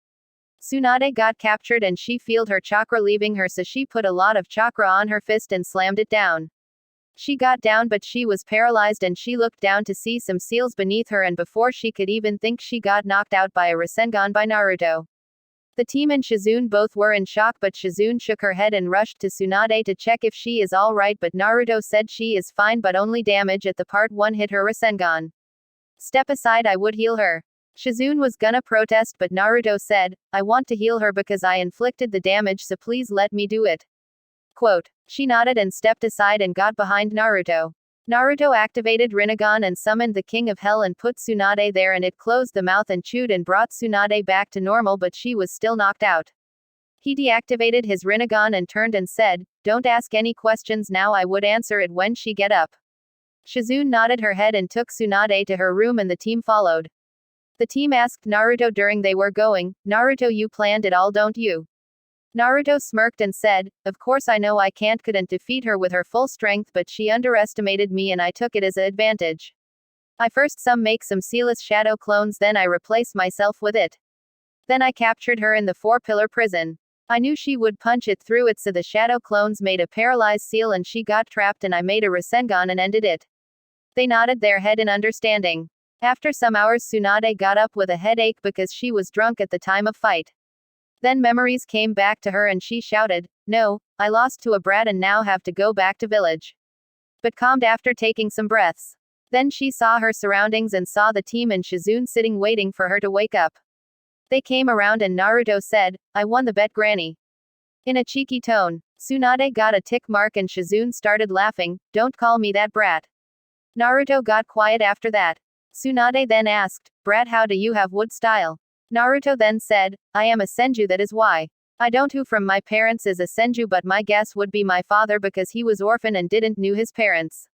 Tsunade got captured and she felt her chakra leaving her, so she put a lot of chakra on her fist and slammed it down. She got down but she was paralyzed and she looked down to see some seals beneath her, and before she could even think she got knocked out by a Rasengan by Naruto. The team and Shizune both were in shock, but Shizune shook her head and rushed to Tsunade to check if she is alright, but Naruto said she is fine but only damage at the part 1 hit her Rasengan. Step aside, I would heal her. Shizune was gonna protest but Naruto said, I want to heal her because I inflicted the damage, so please let me do it. Quote. She nodded and stepped aside and got behind Naruto. Naruto activated Rinnegan and summoned the King of Hell and put Tsunade there, and it closed the mouth and chewed and brought Tsunade back to normal, but she was still knocked out. He deactivated his Rinnegan and turned and said, don't ask any questions now, I would answer it when she get up. Shizune nodded her head and took Tsunade to her room and the team followed. The team asked Naruto during they were going, Naruto, you planned it all, don't you? Naruto smirked and said, of course I know I couldn't defeat her with her full strength, but she underestimated me and I took it as an advantage. I first make some sealess shadow clones, then I replace myself with it. Then I captured her in the 4-pillar prison. I knew she would punch it through it, so the shadow clones made a paralyzed seal and she got trapped and I made a Rasengan and ended it. They nodded their head in understanding. After some hours Tsunade got up with a headache because she was drunk at the time of fight. Then memories came back to her and she shouted, no, I lost to a brat and now have to go back to village. But calmed after taking some breaths. Then she saw her surroundings and saw the team and Shizune sitting waiting for her to wake up. They came around and Naruto said, I won the bet, Granny. In a cheeky tone. Tsunade got a tick mark and Shizune started laughing, don't call me that, brat. Naruto got quiet after that. Tsunade then asked, brat, how do you have wood style? Naruto then said, I am a senju, that is why. I don't who from my parents is a senju, but my guess would be my father because he was orphan and didn't knew his parents.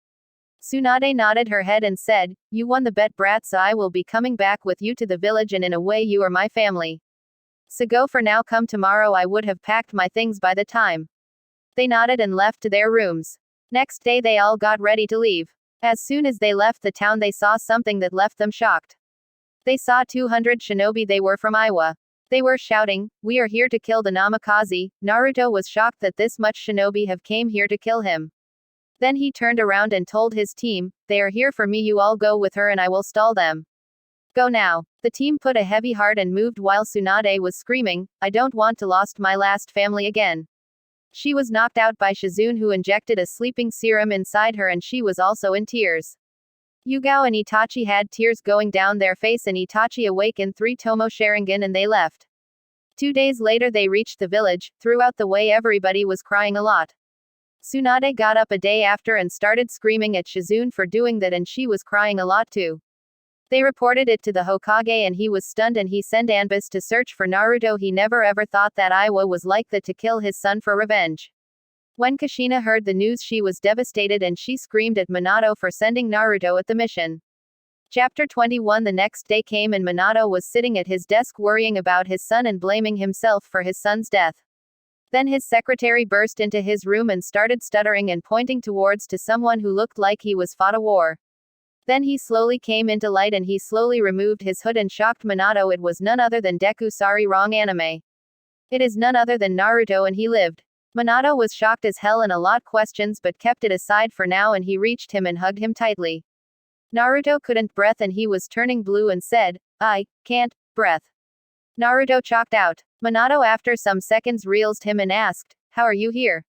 Tsunade nodded her head and said, you won the bet, brat, so I will be coming back with you to the village and in a way you are my family. So go for now, come tomorrow, I would have packed my things by the time. They nodded and left to their rooms. Next day they all got ready to leave. As soon as they left the town they saw something that left them shocked. They saw 200 shinobi. They were from Iowa. They were shouting, we are here to kill the Namikaze. Naruto was shocked that this much shinobi have came here to kill him. Then he turned around and told his team, they are here for me, you all go with her and I will stall them. Go now. The team put a heavy heart and moved while Tsunade was screaming, I don't want to lost my last family again. She was knocked out by Shizune, who injected a sleeping serum inside her, and she was also in tears. Yugo and Itachi had tears going down their face, and Itachi awakened 3 Tomo Sharingan and they left. 2 days later they reached the village. Throughout the way everybody was crying a lot. Tsunade got up a day after and started screaming at Shizune for doing that, and she was crying a lot too. They reported it to the Hokage and he was stunned and he sent Anbis to search for Naruto. He never ever thought that Iwa was like that to kill his son for revenge. When Kushina heard the news she was devastated and she screamed at Minato for sending Naruto at the mission. Chapter 21. The next day came and Minato was sitting at his desk worrying about his son and blaming himself for his son's death. Then his secretary burst into his room and started stuttering and pointing towards to someone who looked like he was fought a war. Then he slowly came into light and he slowly removed his hood and shocked Minato. It was none other than Deku. Sorry, wrong anime. It is none other than Naruto and he lived. Minato was shocked as hell and a lot questions but kept it aside for now, and he reached him and hugged him tightly. Naruto couldn't breathe and he was turning blue and said, I can't breathe. Naruto chalked out. Minato after some seconds realized him and asked, how are you here?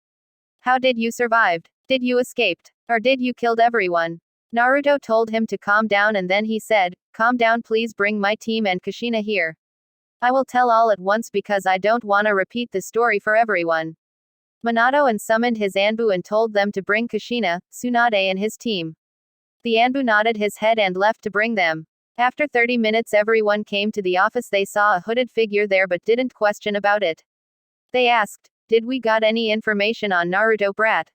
How did you survived? Did you escaped? Or did you killed everyone? Naruto told him to calm down and then he said, "Calm down please, bring my team and Kushina here. I will tell all at once because I don't wanna repeat the story for everyone." Minato and summoned his Anbu and told them to bring Kushina, Tsunade and his team. The Anbu nodded his head and left to bring them. After 30 minutes everyone came to the office. They saw a hooded figure there but didn't question about it. They asked, "Did we got any information on Naruto brat?"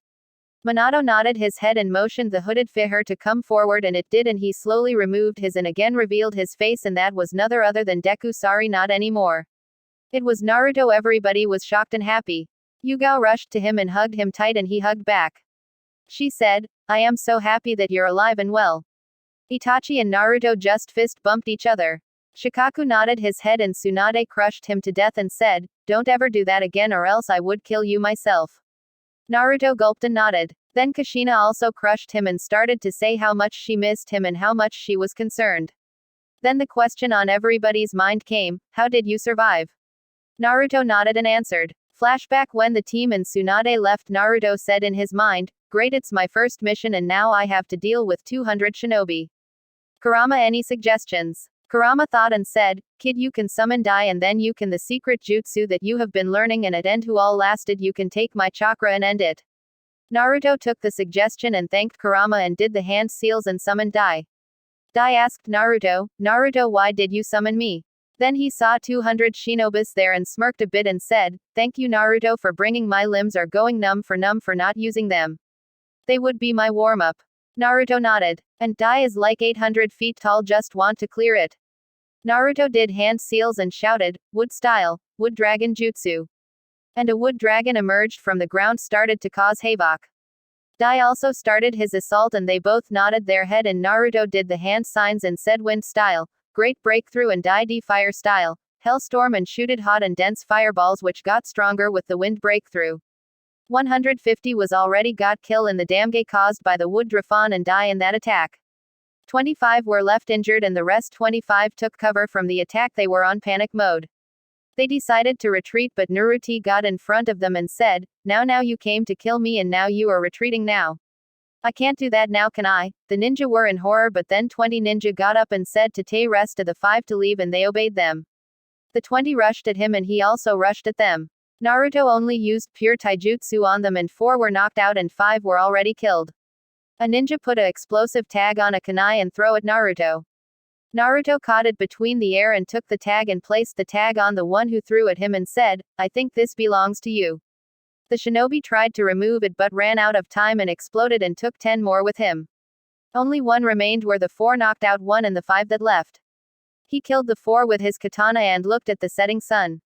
Minato nodded his head and motioned the hooded figure to come forward and it did, and he slowly removed his and again revealed his face, and that was none other than Deku. Sorry, not anymore. It was Naruto. Everybody was shocked and happy. Yugo rushed to him and hugged him tight and he hugged back. She said, "I am so happy that you're alive and well." Itachi and Naruto just fist bumped each other. Shikaku nodded his head and Tsunade crushed him to death and said, "Don't ever do that again or else I would kill you myself." Naruto gulped and nodded. Then Kushina also crushed him and started to say how much she missed him and how much she was concerned. Then the question on everybody's mind came, how did you survive? Naruto nodded and answered. Flashback when the team and Tsunade left, Naruto said in his mind, "Great, it's my first mission and now I have to deal with 200 shinobi. Kurama, any suggestions?" Kurama thought and said, "Kid, you can summon Dai and then you can the secret jutsu that you have been learning and at end who all lasted you can take my chakra and end it." Naruto took the suggestion and thanked Kurama and did the hand seals and summoned Dai. Dai asked Naruto, "Naruto, why did you summon me?" Then he saw 200 shinobis there and smirked a bit and said, "Thank you Naruto for bringing, my limbs are going numb for not using them. They would be my warm-up." Naruto nodded. "And Dai is like 800 feet tall, just want to clear it." Naruto did hand seals and shouted, "Wood style, wood dragon jutsu." And a wood dragon emerged from the ground, started to cause havoc. Dai also started his assault and they both nodded their head and Naruto did the hand signs and said wind style, great breakthrough, and Dai D fire style, hellstorm, and shooted hot and dense fireballs which got stronger with the wind breakthrough. 150 was already got kill in the damage caused by the wood Drafon and Dai in that attack. 25 were left injured and the rest 25 took cover from the attack. They were on panic mode. They decided to retreat but Naruto got in front of them and said, now you came to kill me and now you are retreating now. I can't do that now, can I?" The ninja were in horror but then 20 ninja got up and said to the rest of the 5 to leave and they obeyed them. The 20 rushed at him and he also rushed at them. Naruto only used pure taijutsu on them and 4 were knocked out and 5 were already killed. A ninja put a explosive tag on a kunai and throw at Naruto. Naruto caught it between the air and took the tag and placed the tag on the one who threw at him and said, "I think this belongs to you." The shinobi tried to remove it but ran out of time and exploded and took 10 more with him. Only 1 remained, were the 4 knocked out 1 and the 5 that left. He killed the 4 with his katana and looked at the setting sun.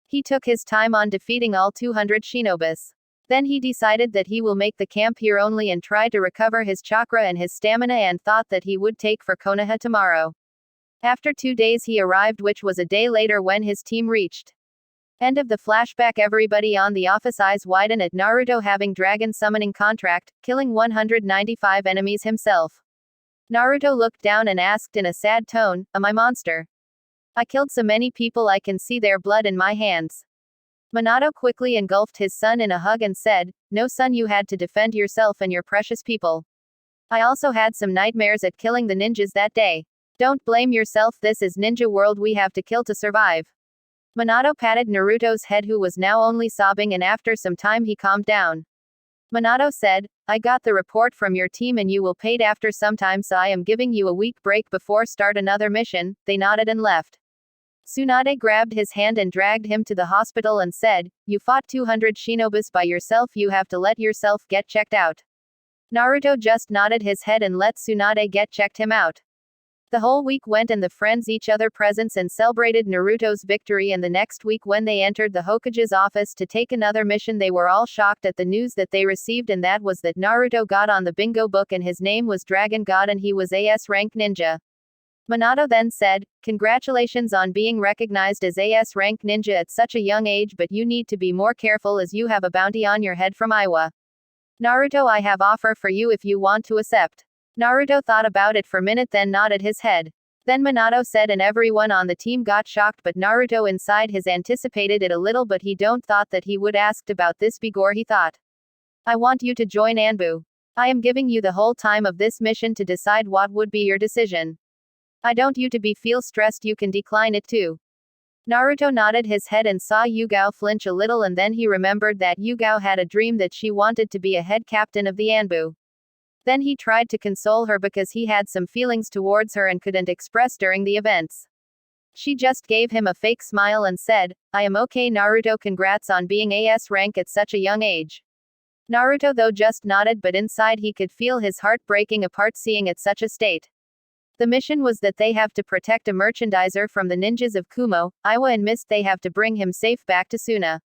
He took his time on defeating all 200 shinobis. Then he decided that he will make the camp here only and try to recover his chakra and his stamina and thought that he would take for Konoha tomorrow. After 2 days he arrived, which was a day later when his team reached. End of the flashback. Everybody on the office eyes widen at Naruto having dragon summoning contract, killing 195 enemies himself. Naruto looked down and asked in a sad tone, "Am I monster? I killed so many people I can see their blood in my hands." Minato quickly engulfed his son in a hug and said, "No son, you had to defend yourself and your precious people. I also had some nightmares at killing the ninjas that day. Don't blame yourself, this is ninja world, we have to kill to survive." Minato patted Naruto's head who was now only sobbing and after some time he calmed down. Minato said, "I got the report from your team and you will paid after some time, so I am giving you a week break before start another mission." They nodded and left. Tsunade grabbed his hand and dragged him to the hospital and said, "You fought 200 shinobis by yourself, you have to let yourself get checked out." Naruto just nodded his head and let Tsunade get checked him out. The whole week went and the friends each other presents and celebrated Naruto's victory, and the next week when they entered the Hokage's office to take another mission they were all shocked at the news that they received, and that was that Naruto got on the bingo book and his name was Dragon God and he was a S rank ninja. Minato then said, "Congratulations on being recognized as a S rank ninja at such a young age, but you need to be more careful as you have a bounty on your head from Iwa. Naruto, I have offer for you if you want to accept." Naruto thought about it for a minute then nodded his head. Then Minato said and everyone on the team got shocked, but Naruto inside his anticipated it a little, but he don't thought that he would asked about this before he thought. "I want you to join Anbu." I am giving you the whole time of this mission to decide what would be your decision. I don't you to be feel stressed, you can decline it too. Naruto nodded his head and saw Yugo flinch a little, and then he remembered that Yugo had a dream that she wanted to be a head captain of the Anbu. Then he tried to console her because he had some feelings towards her and couldn't express during the events. She just gave him a fake smile and said, I am okay Naruto, congrats on being AS rank at such a young age. Naruto though just nodded, but inside he could feel his heart breaking apart seeing at such a state. The mission was that they have to protect a merchandiser from the ninjas of Kumo, Iwa and Mist. They have to bring him safe back to Suna.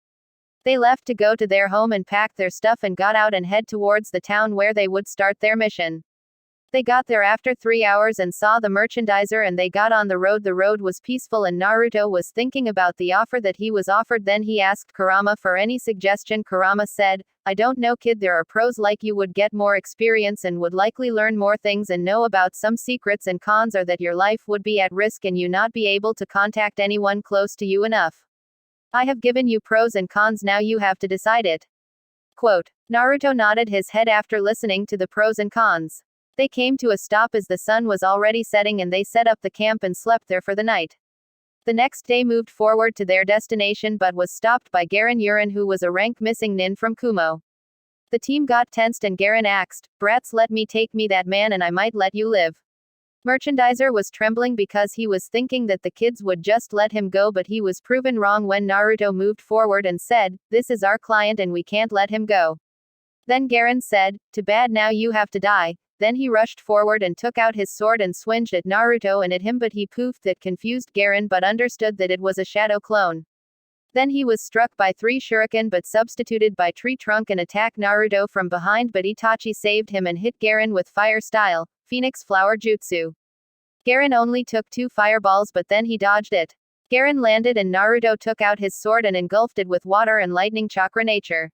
They left to go to their home and packed their stuff and got out and head towards the town where they would start their mission. They got there after 3 hours and saw the merchandiser, and they got on the road. The road was peaceful and Naruto was thinking about the offer that he was offered. Then he asked Kurama for any suggestion. Kurama said, I don't know kid, there are pros like you would get more experience and would likely learn more things and know about some secrets, and cons are that your life would be at risk and you not be able to contact anyone close to you enough. I have given you pros and cons, now you have to decide it. Quote. Naruto nodded his head after listening to the pros and cons. They came to a stop as the sun was already setting and they set up the camp and slept there for the night. The next day moved forward to their destination but was stopped by Garen Urin, who was a rank missing nin from Kumo. The team got tensed and Garen asked, Brats, let me take me that man and I might let you live. Merchandiser was trembling because he was thinking that the kids would just let him go, but he was proven wrong when Naruto moved forward and said, this is our client and we can't let him go. Then Garen said, too bad, now you have to die. Then he rushed forward and took out his sword and swinged at Naruto and at him, but he poofed. That confused Garen but understood that it was a shadow clone. Then he was struck by 3 shuriken but substituted by tree trunk and attacked Naruto from behind, but Itachi saved him and hit Garen with fire style, Phoenix Flower Jutsu. Garen only took 2 fireballs but then he dodged it. Garen landed and Naruto took out his sword and engulfed it with water and lightning chakra nature.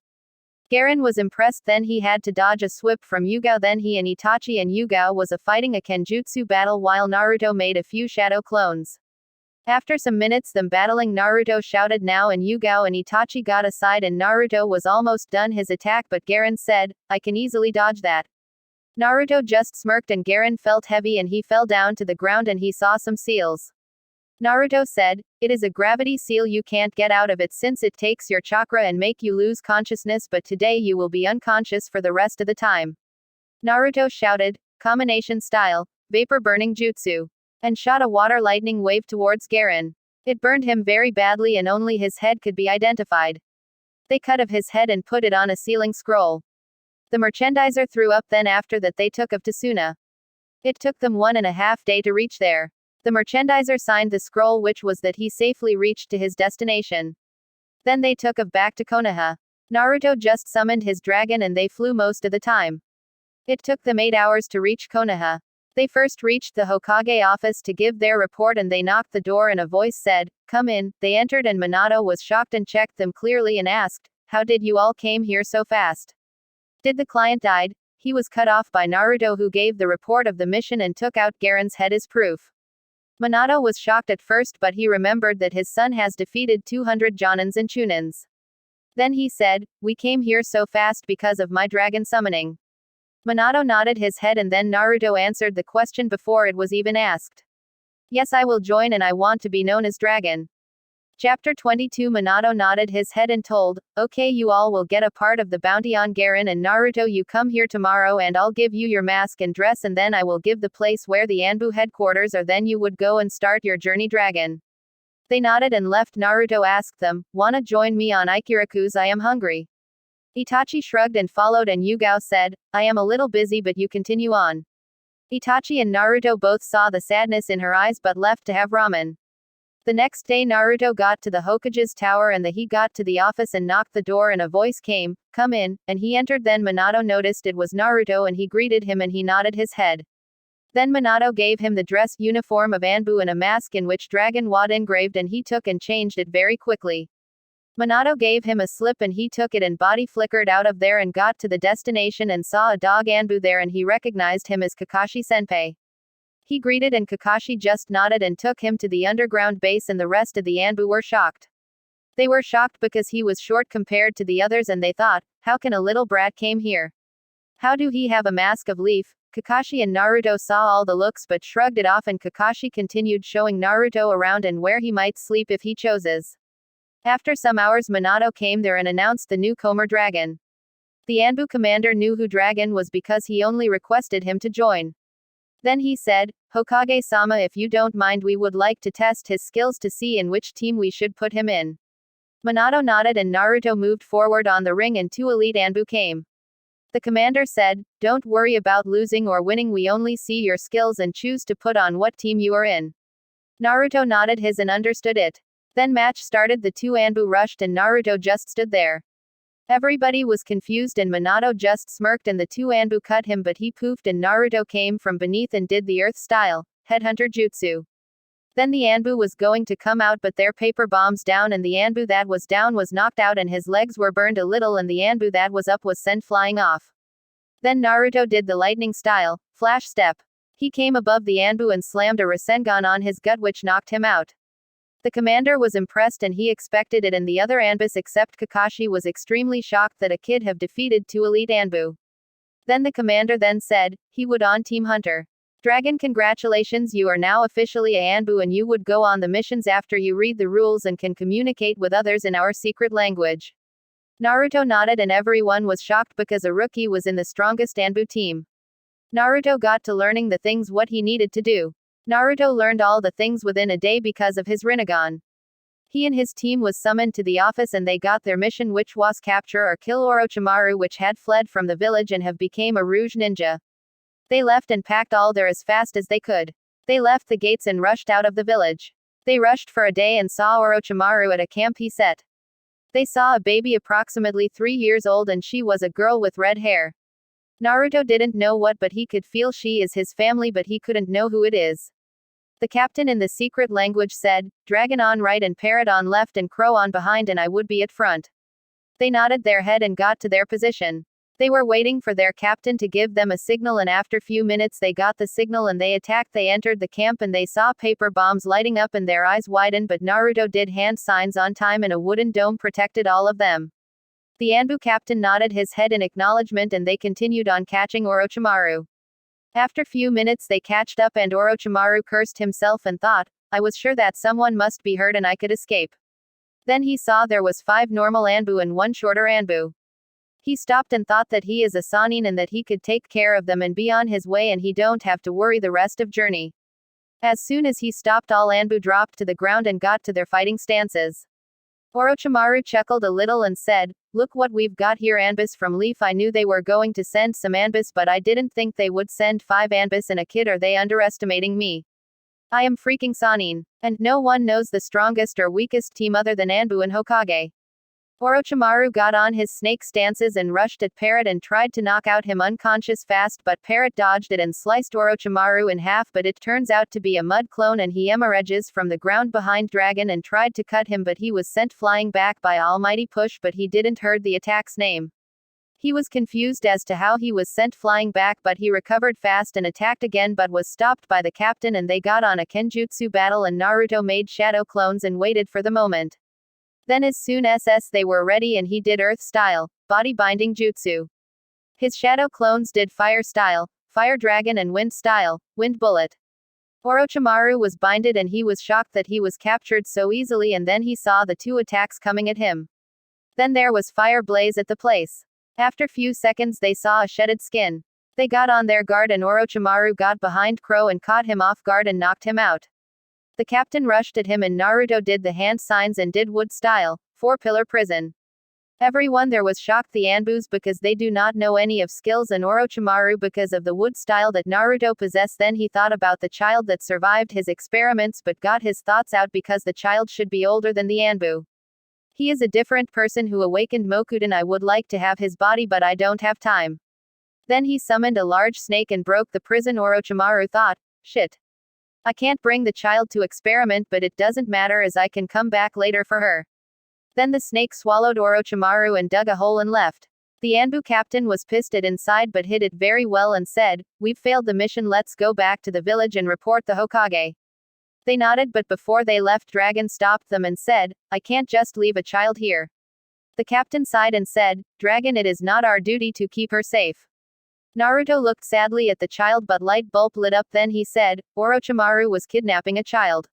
Garen was impressed, then he had to dodge a whip from Yugo. Then he and Itachi and Yugo was fighting a Kenjutsu battle while Naruto made a few shadow clones. After some minutes them battling, Naruto shouted now and Yugo and Itachi got aside and Naruto was almost done his attack, but Garen said, I can easily dodge that. Naruto just smirked and Garen felt heavy and he fell down to the ground and he saw some seals. Naruto said, it is a gravity seal, you can't get out of it since it takes your chakra and make you lose consciousness, but today you will be unconscious for the rest of the time. Naruto shouted, combination style, vapor burning jutsu, and shot a water lightning wave towards Garen. It burned him very badly and only his head could be identified. They cut off his head and put it on a sealing scroll. The merchandiser threw up, then after that they took off to Suna. It took them 1.5 days to reach there. The merchandiser signed the scroll, which was that he safely reached to his destination. Then they took off back to Konoha. Naruto just summoned his dragon and they flew most of the time. It took them 8 hours to reach Konoha. They first reached the Hokage office to give their report and they knocked the door and a voice said, come in. They entered and Minato was shocked and checked them clearly and asked, how did you all came here so fast? Did the client died? He was cut off by Naruto, who gave the report of the mission and took out Garen's head as proof. Minato was shocked at first, but he remembered that his son has defeated 200 Jonins and Chunins. Then he said, we came here so fast because of my dragon summoning. Minato nodded his head and then Naruto answered the question before it was even asked. Yes, I will join and I want to be known as Dragon. Chapter 22. Minato nodded his head and told, okay, you all will get a part of the bounty on Garen and Naruto. You come here tomorrow and I'll give you your mask and dress and then I will give the place where the Anbu headquarters are, then you would go and start your journey Dragon. They nodded and left. Naruto asked them, wanna join me on Ikiraku's? I am hungry. Itachi shrugged and followed and Yugo said, I am a little busy but you continue on. Itachi and Naruto both saw the sadness in her eyes but left to have ramen. The next day Naruto got to the Hokage's tower and he got to the office and knocked the door and a voice came, come in, and he entered. Then Minato noticed it was Naruto and he greeted him and he nodded his head. Then Minato gave him the dress uniform of Anbu and a mask in which Dragon was engraved and he took and changed it very quickly. Minato gave him a slip and he took it and body flickered out of there and got to the destination and saw a dog Anbu there and he recognized him as Kakashi Senpai. He greeted and Kakashi just nodded and took him to the underground base and the rest of the Anbu were shocked. They were shocked because he was short compared to the others and they thought, how can a little brat came here? How do he have a mask of leaf? Kakashi and Naruto saw all the looks but shrugged it off, and Kakashi continued showing Naruto around and where he might sleep if he chooses. After some hours, Minato came there and announced the new Komer dragon. The Anbu commander knew who dragon was because he only requested him to join. Then he said, Hokage-sama, if you don't mind, we would like to test his skills to see in which team we should put him in. Minato nodded and Naruto moved forward on the ring and 2 elite Anbu came. The commander said, don't worry about losing or winning, we only see your skills and choose to put on what team you are in. Naruto nodded his and understood it. Then match started, the 2 Anbu rushed and Naruto just stood there. Everybody was confused and Minato just smirked and the 2 Anbu cut him, but he poofed and Naruto came from beneath and did the earth style, headhunter jutsu. Then the Anbu was going to come out, but their paper bombs down and the Anbu that was down was knocked out and his legs were burned a little and the Anbu that was up was sent flying off. Then Naruto did the lightning style, flash step. He came above the Anbu and slammed a Rasengan on his gut, which knocked him out. The commander was impressed and he expected it, and the other Anbus except Kakashi was extremely shocked that a kid have defeated 2 elite Anbu. Then the commander then said, he would on Team Hunter. Dragon, congratulations, you are now officially a Anbu and you would go on the missions after you read the rules and can communicate with others in our secret language. Naruto nodded and everyone was shocked because a rookie was in the strongest Anbu team. Naruto got to learning the things what he needed to do. Naruto learned all the things within a day because of his Rinnegan. He and his team was summoned to the office and they got their mission, which was capture or kill Orochimaru, which had fled from the village and have became a Rouge ninja. They left and packed all there as fast as they could. They left the gates and rushed out of the village. They rushed for a day and saw Orochimaru at a camp he set. They saw a baby approximately 3 years old and she was a girl with red hair. Naruto didn't know what, but he could feel she is his family, but he couldn't know who it is. The captain in the secret language said, dragon on right and parrot on left and crow on behind and I would be at front. They nodded their head and got to their position. They were waiting for their captain to give them a signal and after few minutes they got the signal and they attacked. They entered the camp and they saw paper bombs lighting up and their eyes widened, but Naruto did hand signs on time and a wooden dome protected all of them. The Anbu captain nodded his head in acknowledgement and they continued on catching Orochimaru. After few minutes they catched up and Orochimaru cursed himself and thought, I was sure that someone must be hurt and I could escape. Then he saw there was 5 normal Anbu and 1 shorter Anbu. He stopped and thought that he is a Sannin and that he could take care of them and be on his way and he don't have to worry the rest of journey. As soon as he stopped, all Anbu dropped to the ground and got to their fighting stances. Orochimaru chuckled a little and said, look what we've got here, Anbus from Leaf. I knew they were going to send some Anbus, but I didn't think they would send 5 Anbus and a kid. Are they underestimating me? I am freaking Sannin. And no one knows the strongest or weakest team other than Anbu and Hokage. Orochimaru got on his snake stances and rushed at Parrot and tried to knock out him unconscious fast, but Parrot dodged it and sliced Orochimaru in half, but it turns out to be a mud clone and he emerges from the ground behind Dragon and tried to cut him, but he was sent flying back by Almighty Push, but he didn't heard the attack's name. He was confused as to how he was sent flying back, but he recovered fast and attacked again but was stopped by the captain and they got on a Kenjutsu battle and Naruto made shadow clones and waited for the moment. Then as soon as they were ready and he did earth style, body binding jutsu. His shadow clones did fire style, fire dragon and wind style, wind bullet. Orochimaru was binded and he was shocked that he was captured so easily, and then he saw the 2 attacks coming at him. Then there was fire blaze at the place. After few seconds they saw a shedded skin. They got on their guard and Orochimaru got behind Crow and caught him off guard and knocked him out. The captain rushed at him and Naruto did the hand signs and did wood style, 4-pillar prison. Everyone there was shocked, the Anbus because they do not know any of skills and Orochimaru because of the wood style that Naruto possessed. Then he thought about the child that survived his experiments but got his thoughts out because the child should be older than the Anbu. He is a different person who awakened Mokuden. I would like to have his body but I don't have time. Then he summoned a large snake and broke the prison. Orochimaru thought, shit. I can't bring the child to experiment, but it doesn't matter as I can come back later for her. Then the snake swallowed Orochimaru and dug a hole and left. The Anbu captain was pissed at inside but hid it very well and said, we've failed the mission, let's go back to the village and report the Hokage. They nodded, but before they left Dragon stopped them and said, I can't just leave a child here. The captain sighed and said, Dragon, it is not our duty to keep her safe. Naruto looked sadly at the child but light bulb lit up then he said, Orochimaru was kidnapping a child.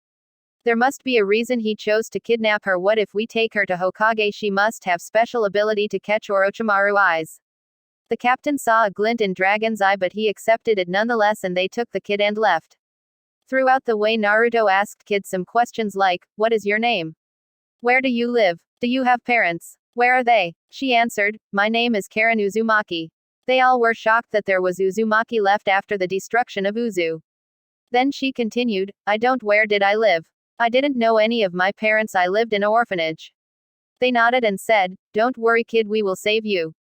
There must be a reason he chose to kidnap her. What if we take her to Hokage? She must have special ability to catch Orochimaru eyes. The captain saw a glint in Dragon's eye but he accepted it nonetheless and they took the kid and left. Throughout the way Naruto asked kid some questions like, what is your name? Where do you live? Do you have parents? Where are they? She answered, my name is Karen Uzumaki. They all were shocked that there was Uzumaki left after the destruction of Uzu. Then she continued, I don't. Where did I live? I didn't know any of my parents. I lived in an orphanage. They nodded and said, don't worry kid, we will save you.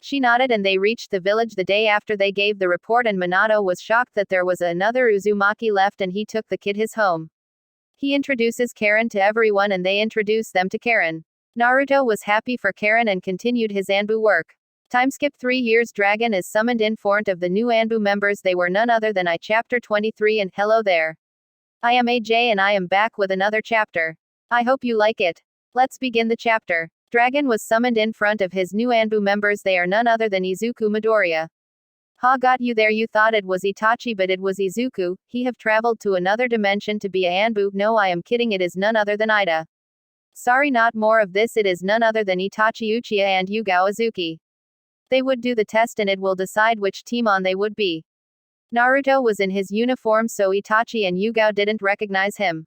She nodded and they reached the village the day after they gave the report and Minato was shocked that there was another Uzumaki left and he took the kid his home. He introduces Karen to everyone and they introduce them to Karen. Naruto was happy for Karen and continued his Anbu work. Timeskip 3 years. Dragon is summoned in front of the new Anbu members. They were none other than I chapter 23 and hello there. I am AJ and I am back with another chapter. I hope you like it. Let's begin the chapter. Dragon was summoned in front of his new Anbu members. They are none other than Izuku Midoriya. Ha, got you there. You thought it was Itachi but it was Izuku. He have traveled to another dimension to be a Anbu. No, I am kidding. It is none other than Ida. Sorry, not more of this. It is none other than Itachi Uchiha and Yugo Azuki. They would do the test and it will decide which team on they would be. Naruto was in his uniform so Itachi and Yugo didn't recognize him.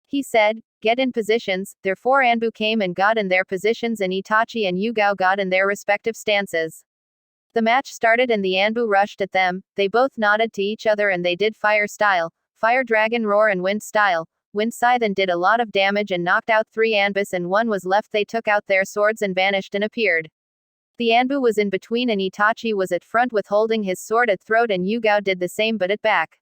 He said, get in positions. Therefore Anbu came and got in their positions and Itachi and Yugo got in their respective stances. The match started and the Anbu rushed at them. They both nodded to each other and they did fire style, fire dragon roar and wind style. Wind scythe and did a lot of damage and knocked out 3 Anbus and 1 was left. They took out their swords and vanished and appeared. The Anbu was in between and Itachi was at front with holding his sword at throat and Yugo did the same but at back.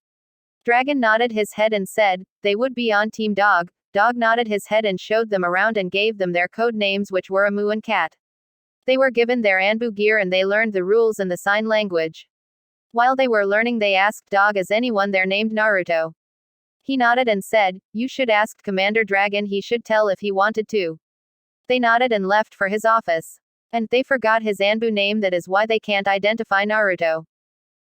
Dragon nodded his head and said, they would be on Team Dog. Dog nodded his head and showed them around and gave them their code names which were Amu and Cat. They were given their Anbu gear and they learned the rules and the sign language. While they were learning they asked Dog is anyone there named Naruto. He nodded and said, you should ask Commander Dragon, he should tell if he wanted to. They nodded and left for his office. And they forgot his Anbu name, that is why they can't identify Naruto.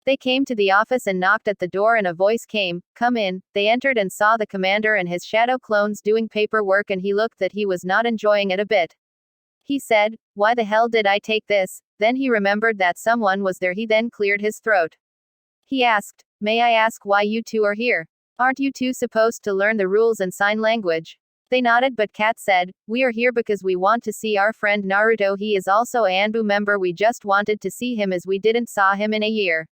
They came to the office and knocked at the door and a voice came, come in. They entered and saw the commander and his shadow clones doing paperwork and he looked that he was not enjoying it a bit. He said, why the hell did I take this? Then he remembered that someone was there. He then cleared his throat. He asked, may I ask why you two are here? Aren't you two supposed to learn the rules and sign language? They nodded but Kat said, we are here because we want to see our friend Naruto. He is also a Anbu member. We just wanted to see him as we didn't saw him in a year.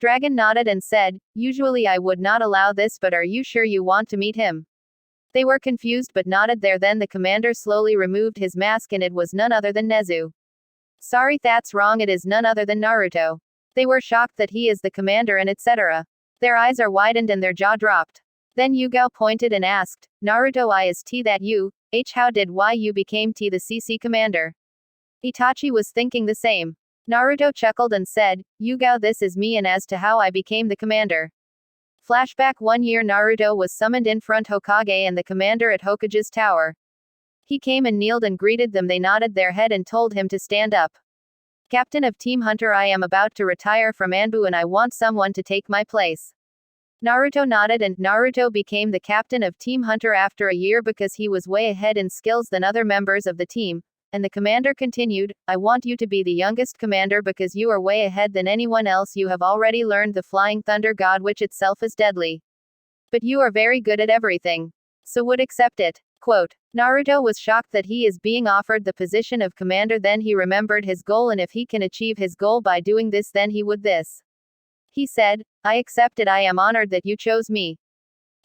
Dragon nodded and said, usually I would not allow this but are you sure you want to meet him? They were confused but nodded there. Then the commander slowly removed his mask and it was none other than Nezu. Sorry, that's wrong. It is none other than Naruto. They were shocked that he is the commander and etc. Their eyes are widened and their jaw dropped. Then Yugo pointed and asked, Naruto, is T that you? How did you became T the CC commander? Itachi was thinking the same. Naruto chuckled and said, Yugo, this is me and as to how I became the commander. Flashback 1 year. Naruto was summoned in front Hokage and the commander at Hokage's tower. He came and kneeled and greeted them. They nodded their head and told him to stand up. Captain of Team Hunter, I am about to retire from Anbu and I want someone to take my place. Naruto nodded and Naruto became the captain of Team Hunter after a year because he was way ahead in skills than other members of the team. And the commander continued, I want you to be the youngest commander because you are way ahead than anyone else. You have already learned the Flying Thunder God, which itself is deadly. But you are very good at everything. So would accept it. Quote. Naruto was shocked that he is being offered the position of commander. Then he remembered his goal and if he can achieve his goal by doing this then he would this. He said, I accept it. I am honored that you chose me.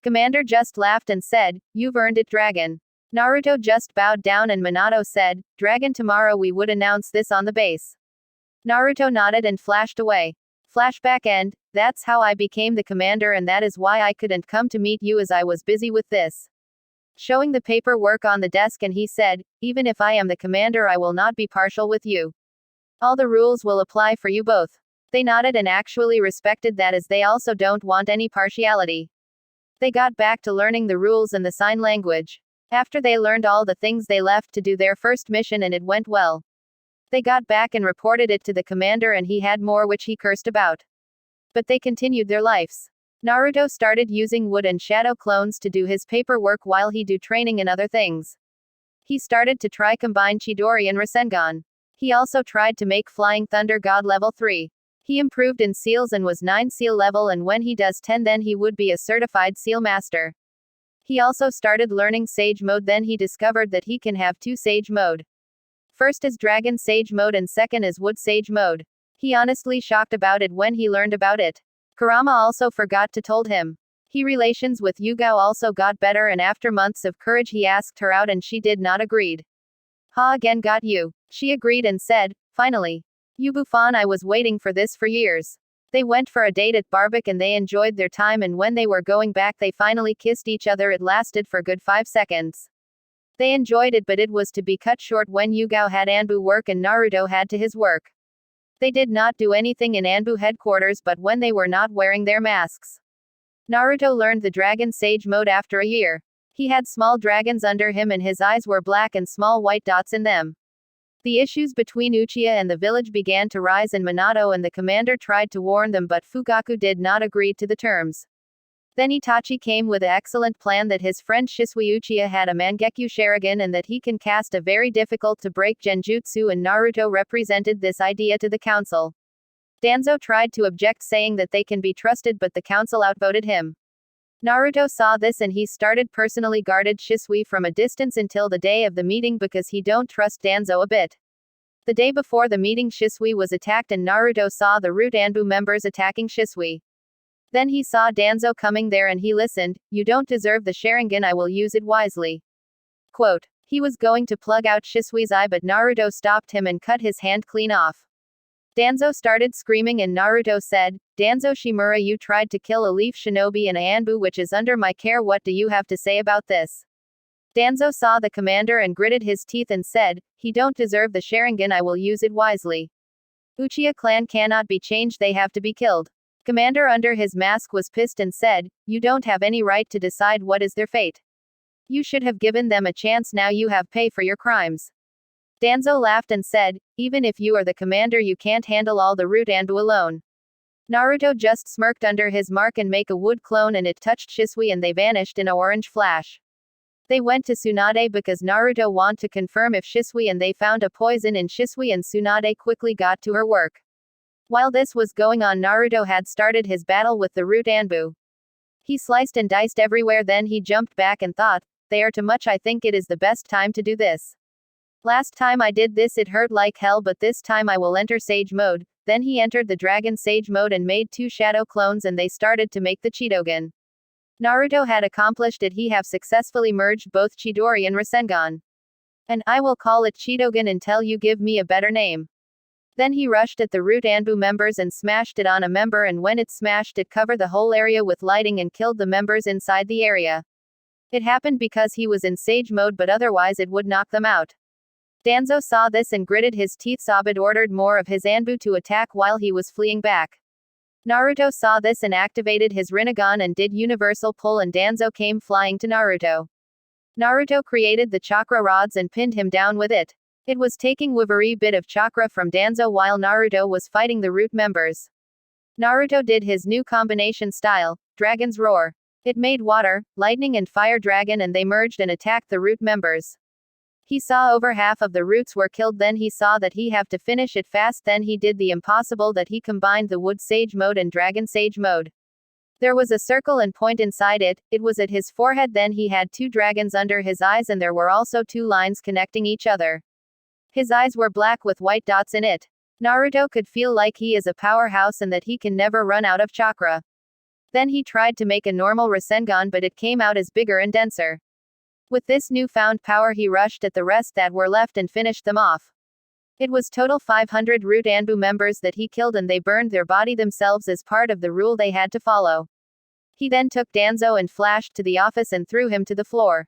Commander just laughed and said, you've earned it, Dragon. Naruto just bowed down and Minato said, Dragon, tomorrow we would announce this on the base. Naruto nodded and flashed away. Flashback end, that's how I became the commander and that is why I couldn't come to meet you as I was busy with this. Showing the paperwork on the desk and he said, even if I am the commander I will not be partial with you. All the rules will apply for you both. They nodded and actually respected that as they also don't want any partiality. They got back to learning the rules and the sign language. After they learned all the things they left to do their first mission and it went well. They got back and reported it to the commander and he had more which he cursed about. But they continued their lives. Naruto started using wood and shadow clones to do his paperwork while he do training and other things. He started to try combine Chidori and Rasengan. He also tried to make Flying Thunder God level 3. He improved in seals and was 9 seal level, and when he does 10 then he would be a certified seal master. He also started learning Sage mode, then he discovered that he can have 2 Sage mode. First is Dragon Sage mode and second is Wood Sage mode. He honestly shocked about it when he learned about it. Kurama also forgot to told him. He relations with Yugo also got better, and after months of courage he asked her out and she did not agreed. Ha again got you. She agreed and said, finally. Yubufan, I was waiting for this for years. They went for a date at Barbic and they enjoyed their time, and when they were going back they finally kissed each other. It lasted for good 5 seconds. They enjoyed it, but it was to be cut short when Yugo had Anbu work and Naruto had to his work. They did not do anything in Anbu headquarters but when they were not wearing their masks. Naruto learned the Dragon Sage mode after a year. He had small dragons under him and his eyes were black and small white dots in them. The issues between Uchiha and the village began to rise, and Minato and the commander tried to warn them, but Fugaku did not agree to the terms. Then Itachi came with an excellent plan that his friend Shisui Uchiha had a Mangekyo Sharingan and that he can cast a very difficult to break Genjutsu, and Naruto represented this idea to the council. Danzo tried to object, saying that they can be trusted, but the council outvoted him. Naruto saw this and he started personally guarded Shisui from a distance until the day of the meeting because he don't trust Danzo a bit. The day before the meeting Shisui was attacked and Naruto saw the Root Anbu members attacking Shisui. Then he saw Danzo coming there and he listened. You don't deserve the Sharingan, I will use it wisely. Quote. He was going to plug out Shisui's eye but Naruto stopped him and cut his hand clean off. Danzo started screaming and Naruto said, Danzo Shimura, you tried to kill a leaf shinobi and a Anbu which is under my care, what do you have to say about this? Danzo saw the commander and gritted his teeth and said, he don't deserve the Sharingan, I will use it wisely. Uchiha clan cannot be changed, they have to be killed. Commander under his mask was pissed and said, you don't have any right to decide what is their fate. You should have given them a chance, now you have pay for your crimes. Danzo laughed and said, even if you are the commander you can't handle all the Root Anbu alone. Naruto just smirked under his mark and make a wood clone and it touched Shisui and they vanished in a orange flash. They went to Tsunade because Naruto want to confirm if Shisui, and they found a poison in Shisui and Tsunade quickly got to her work. While this was going on, Naruto had started his battle with the Root Anbu. He sliced and diced everywhere, then he jumped back and thought, they are too much, I think it is the best time to do this. Last time I did this it hurt like hell, but this time I will enter Sage mode. Then he entered the Dragon Sage mode and made 2 shadow clones and they started to make the Chidogan. Naruto had accomplished it, he have successfully merged both Chidori and Rasengan. And I will call it Chidogan until you give me a better name. Then he rushed at the Root Anbu members and smashed it on a member, and when it smashed it covered the whole area with lighting and killed the members inside the area. It happened because he was in Sage mode, but otherwise it would knock them out. Danzo saw this and gritted his teeth. Sabed ordered more of his Anbu to attack while he was fleeing back. Naruto saw this and activated his Rinnegan and did universal pull, and Danzo came flying to Naruto. Naruto created the chakra rods and pinned him down with it. It was taking every bit of chakra from Danzo while Naruto was fighting the Root members. Naruto did his new combination style, Dragon's Roar. It made water, lightning and fire dragon and they merged and attacked the Root members. He saw over half of the Roots were killed, then he saw that he have to finish it fast, then he did the impossible, that he combined the Wood Sage mode and Dragon Sage mode. There was a circle and point inside it, it was at his forehead, then he had 2 dragons under his eyes and there were also 2 lines connecting each other. His eyes were black with white dots in it. Naruto could feel like he is a powerhouse and that he can never run out of chakra. Then he tried to make a normal Rasengan but it came out as bigger and denser. With this newfound power he rushed at the rest that were left and finished them off. It was total 500 Root Anbu members that he killed and they burned their body themselves as part of the rule they had to follow. He then took Danzo and flashed to the office and threw him to the floor.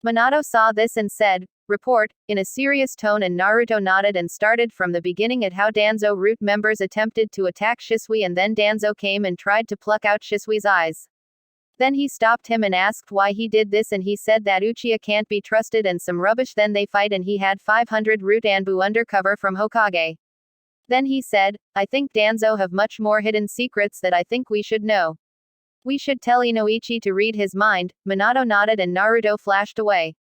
Minato saw this and said, report, in a serious tone, and Naruto nodded and started from the beginning at how Danzo Root members attempted to attack Shisui and then Danzo came and tried to pluck out Shisui's eyes. Then he stopped him and asked why he did this, and he said that Uchiha can't be trusted and some rubbish. Then they fight and he had 500 root Anbu undercover from Hokage. Then he said, I think Danzo have much more hidden secrets that I think we should know. We should tell Inoichi to read his mind. Minato nodded and Naruto flashed away.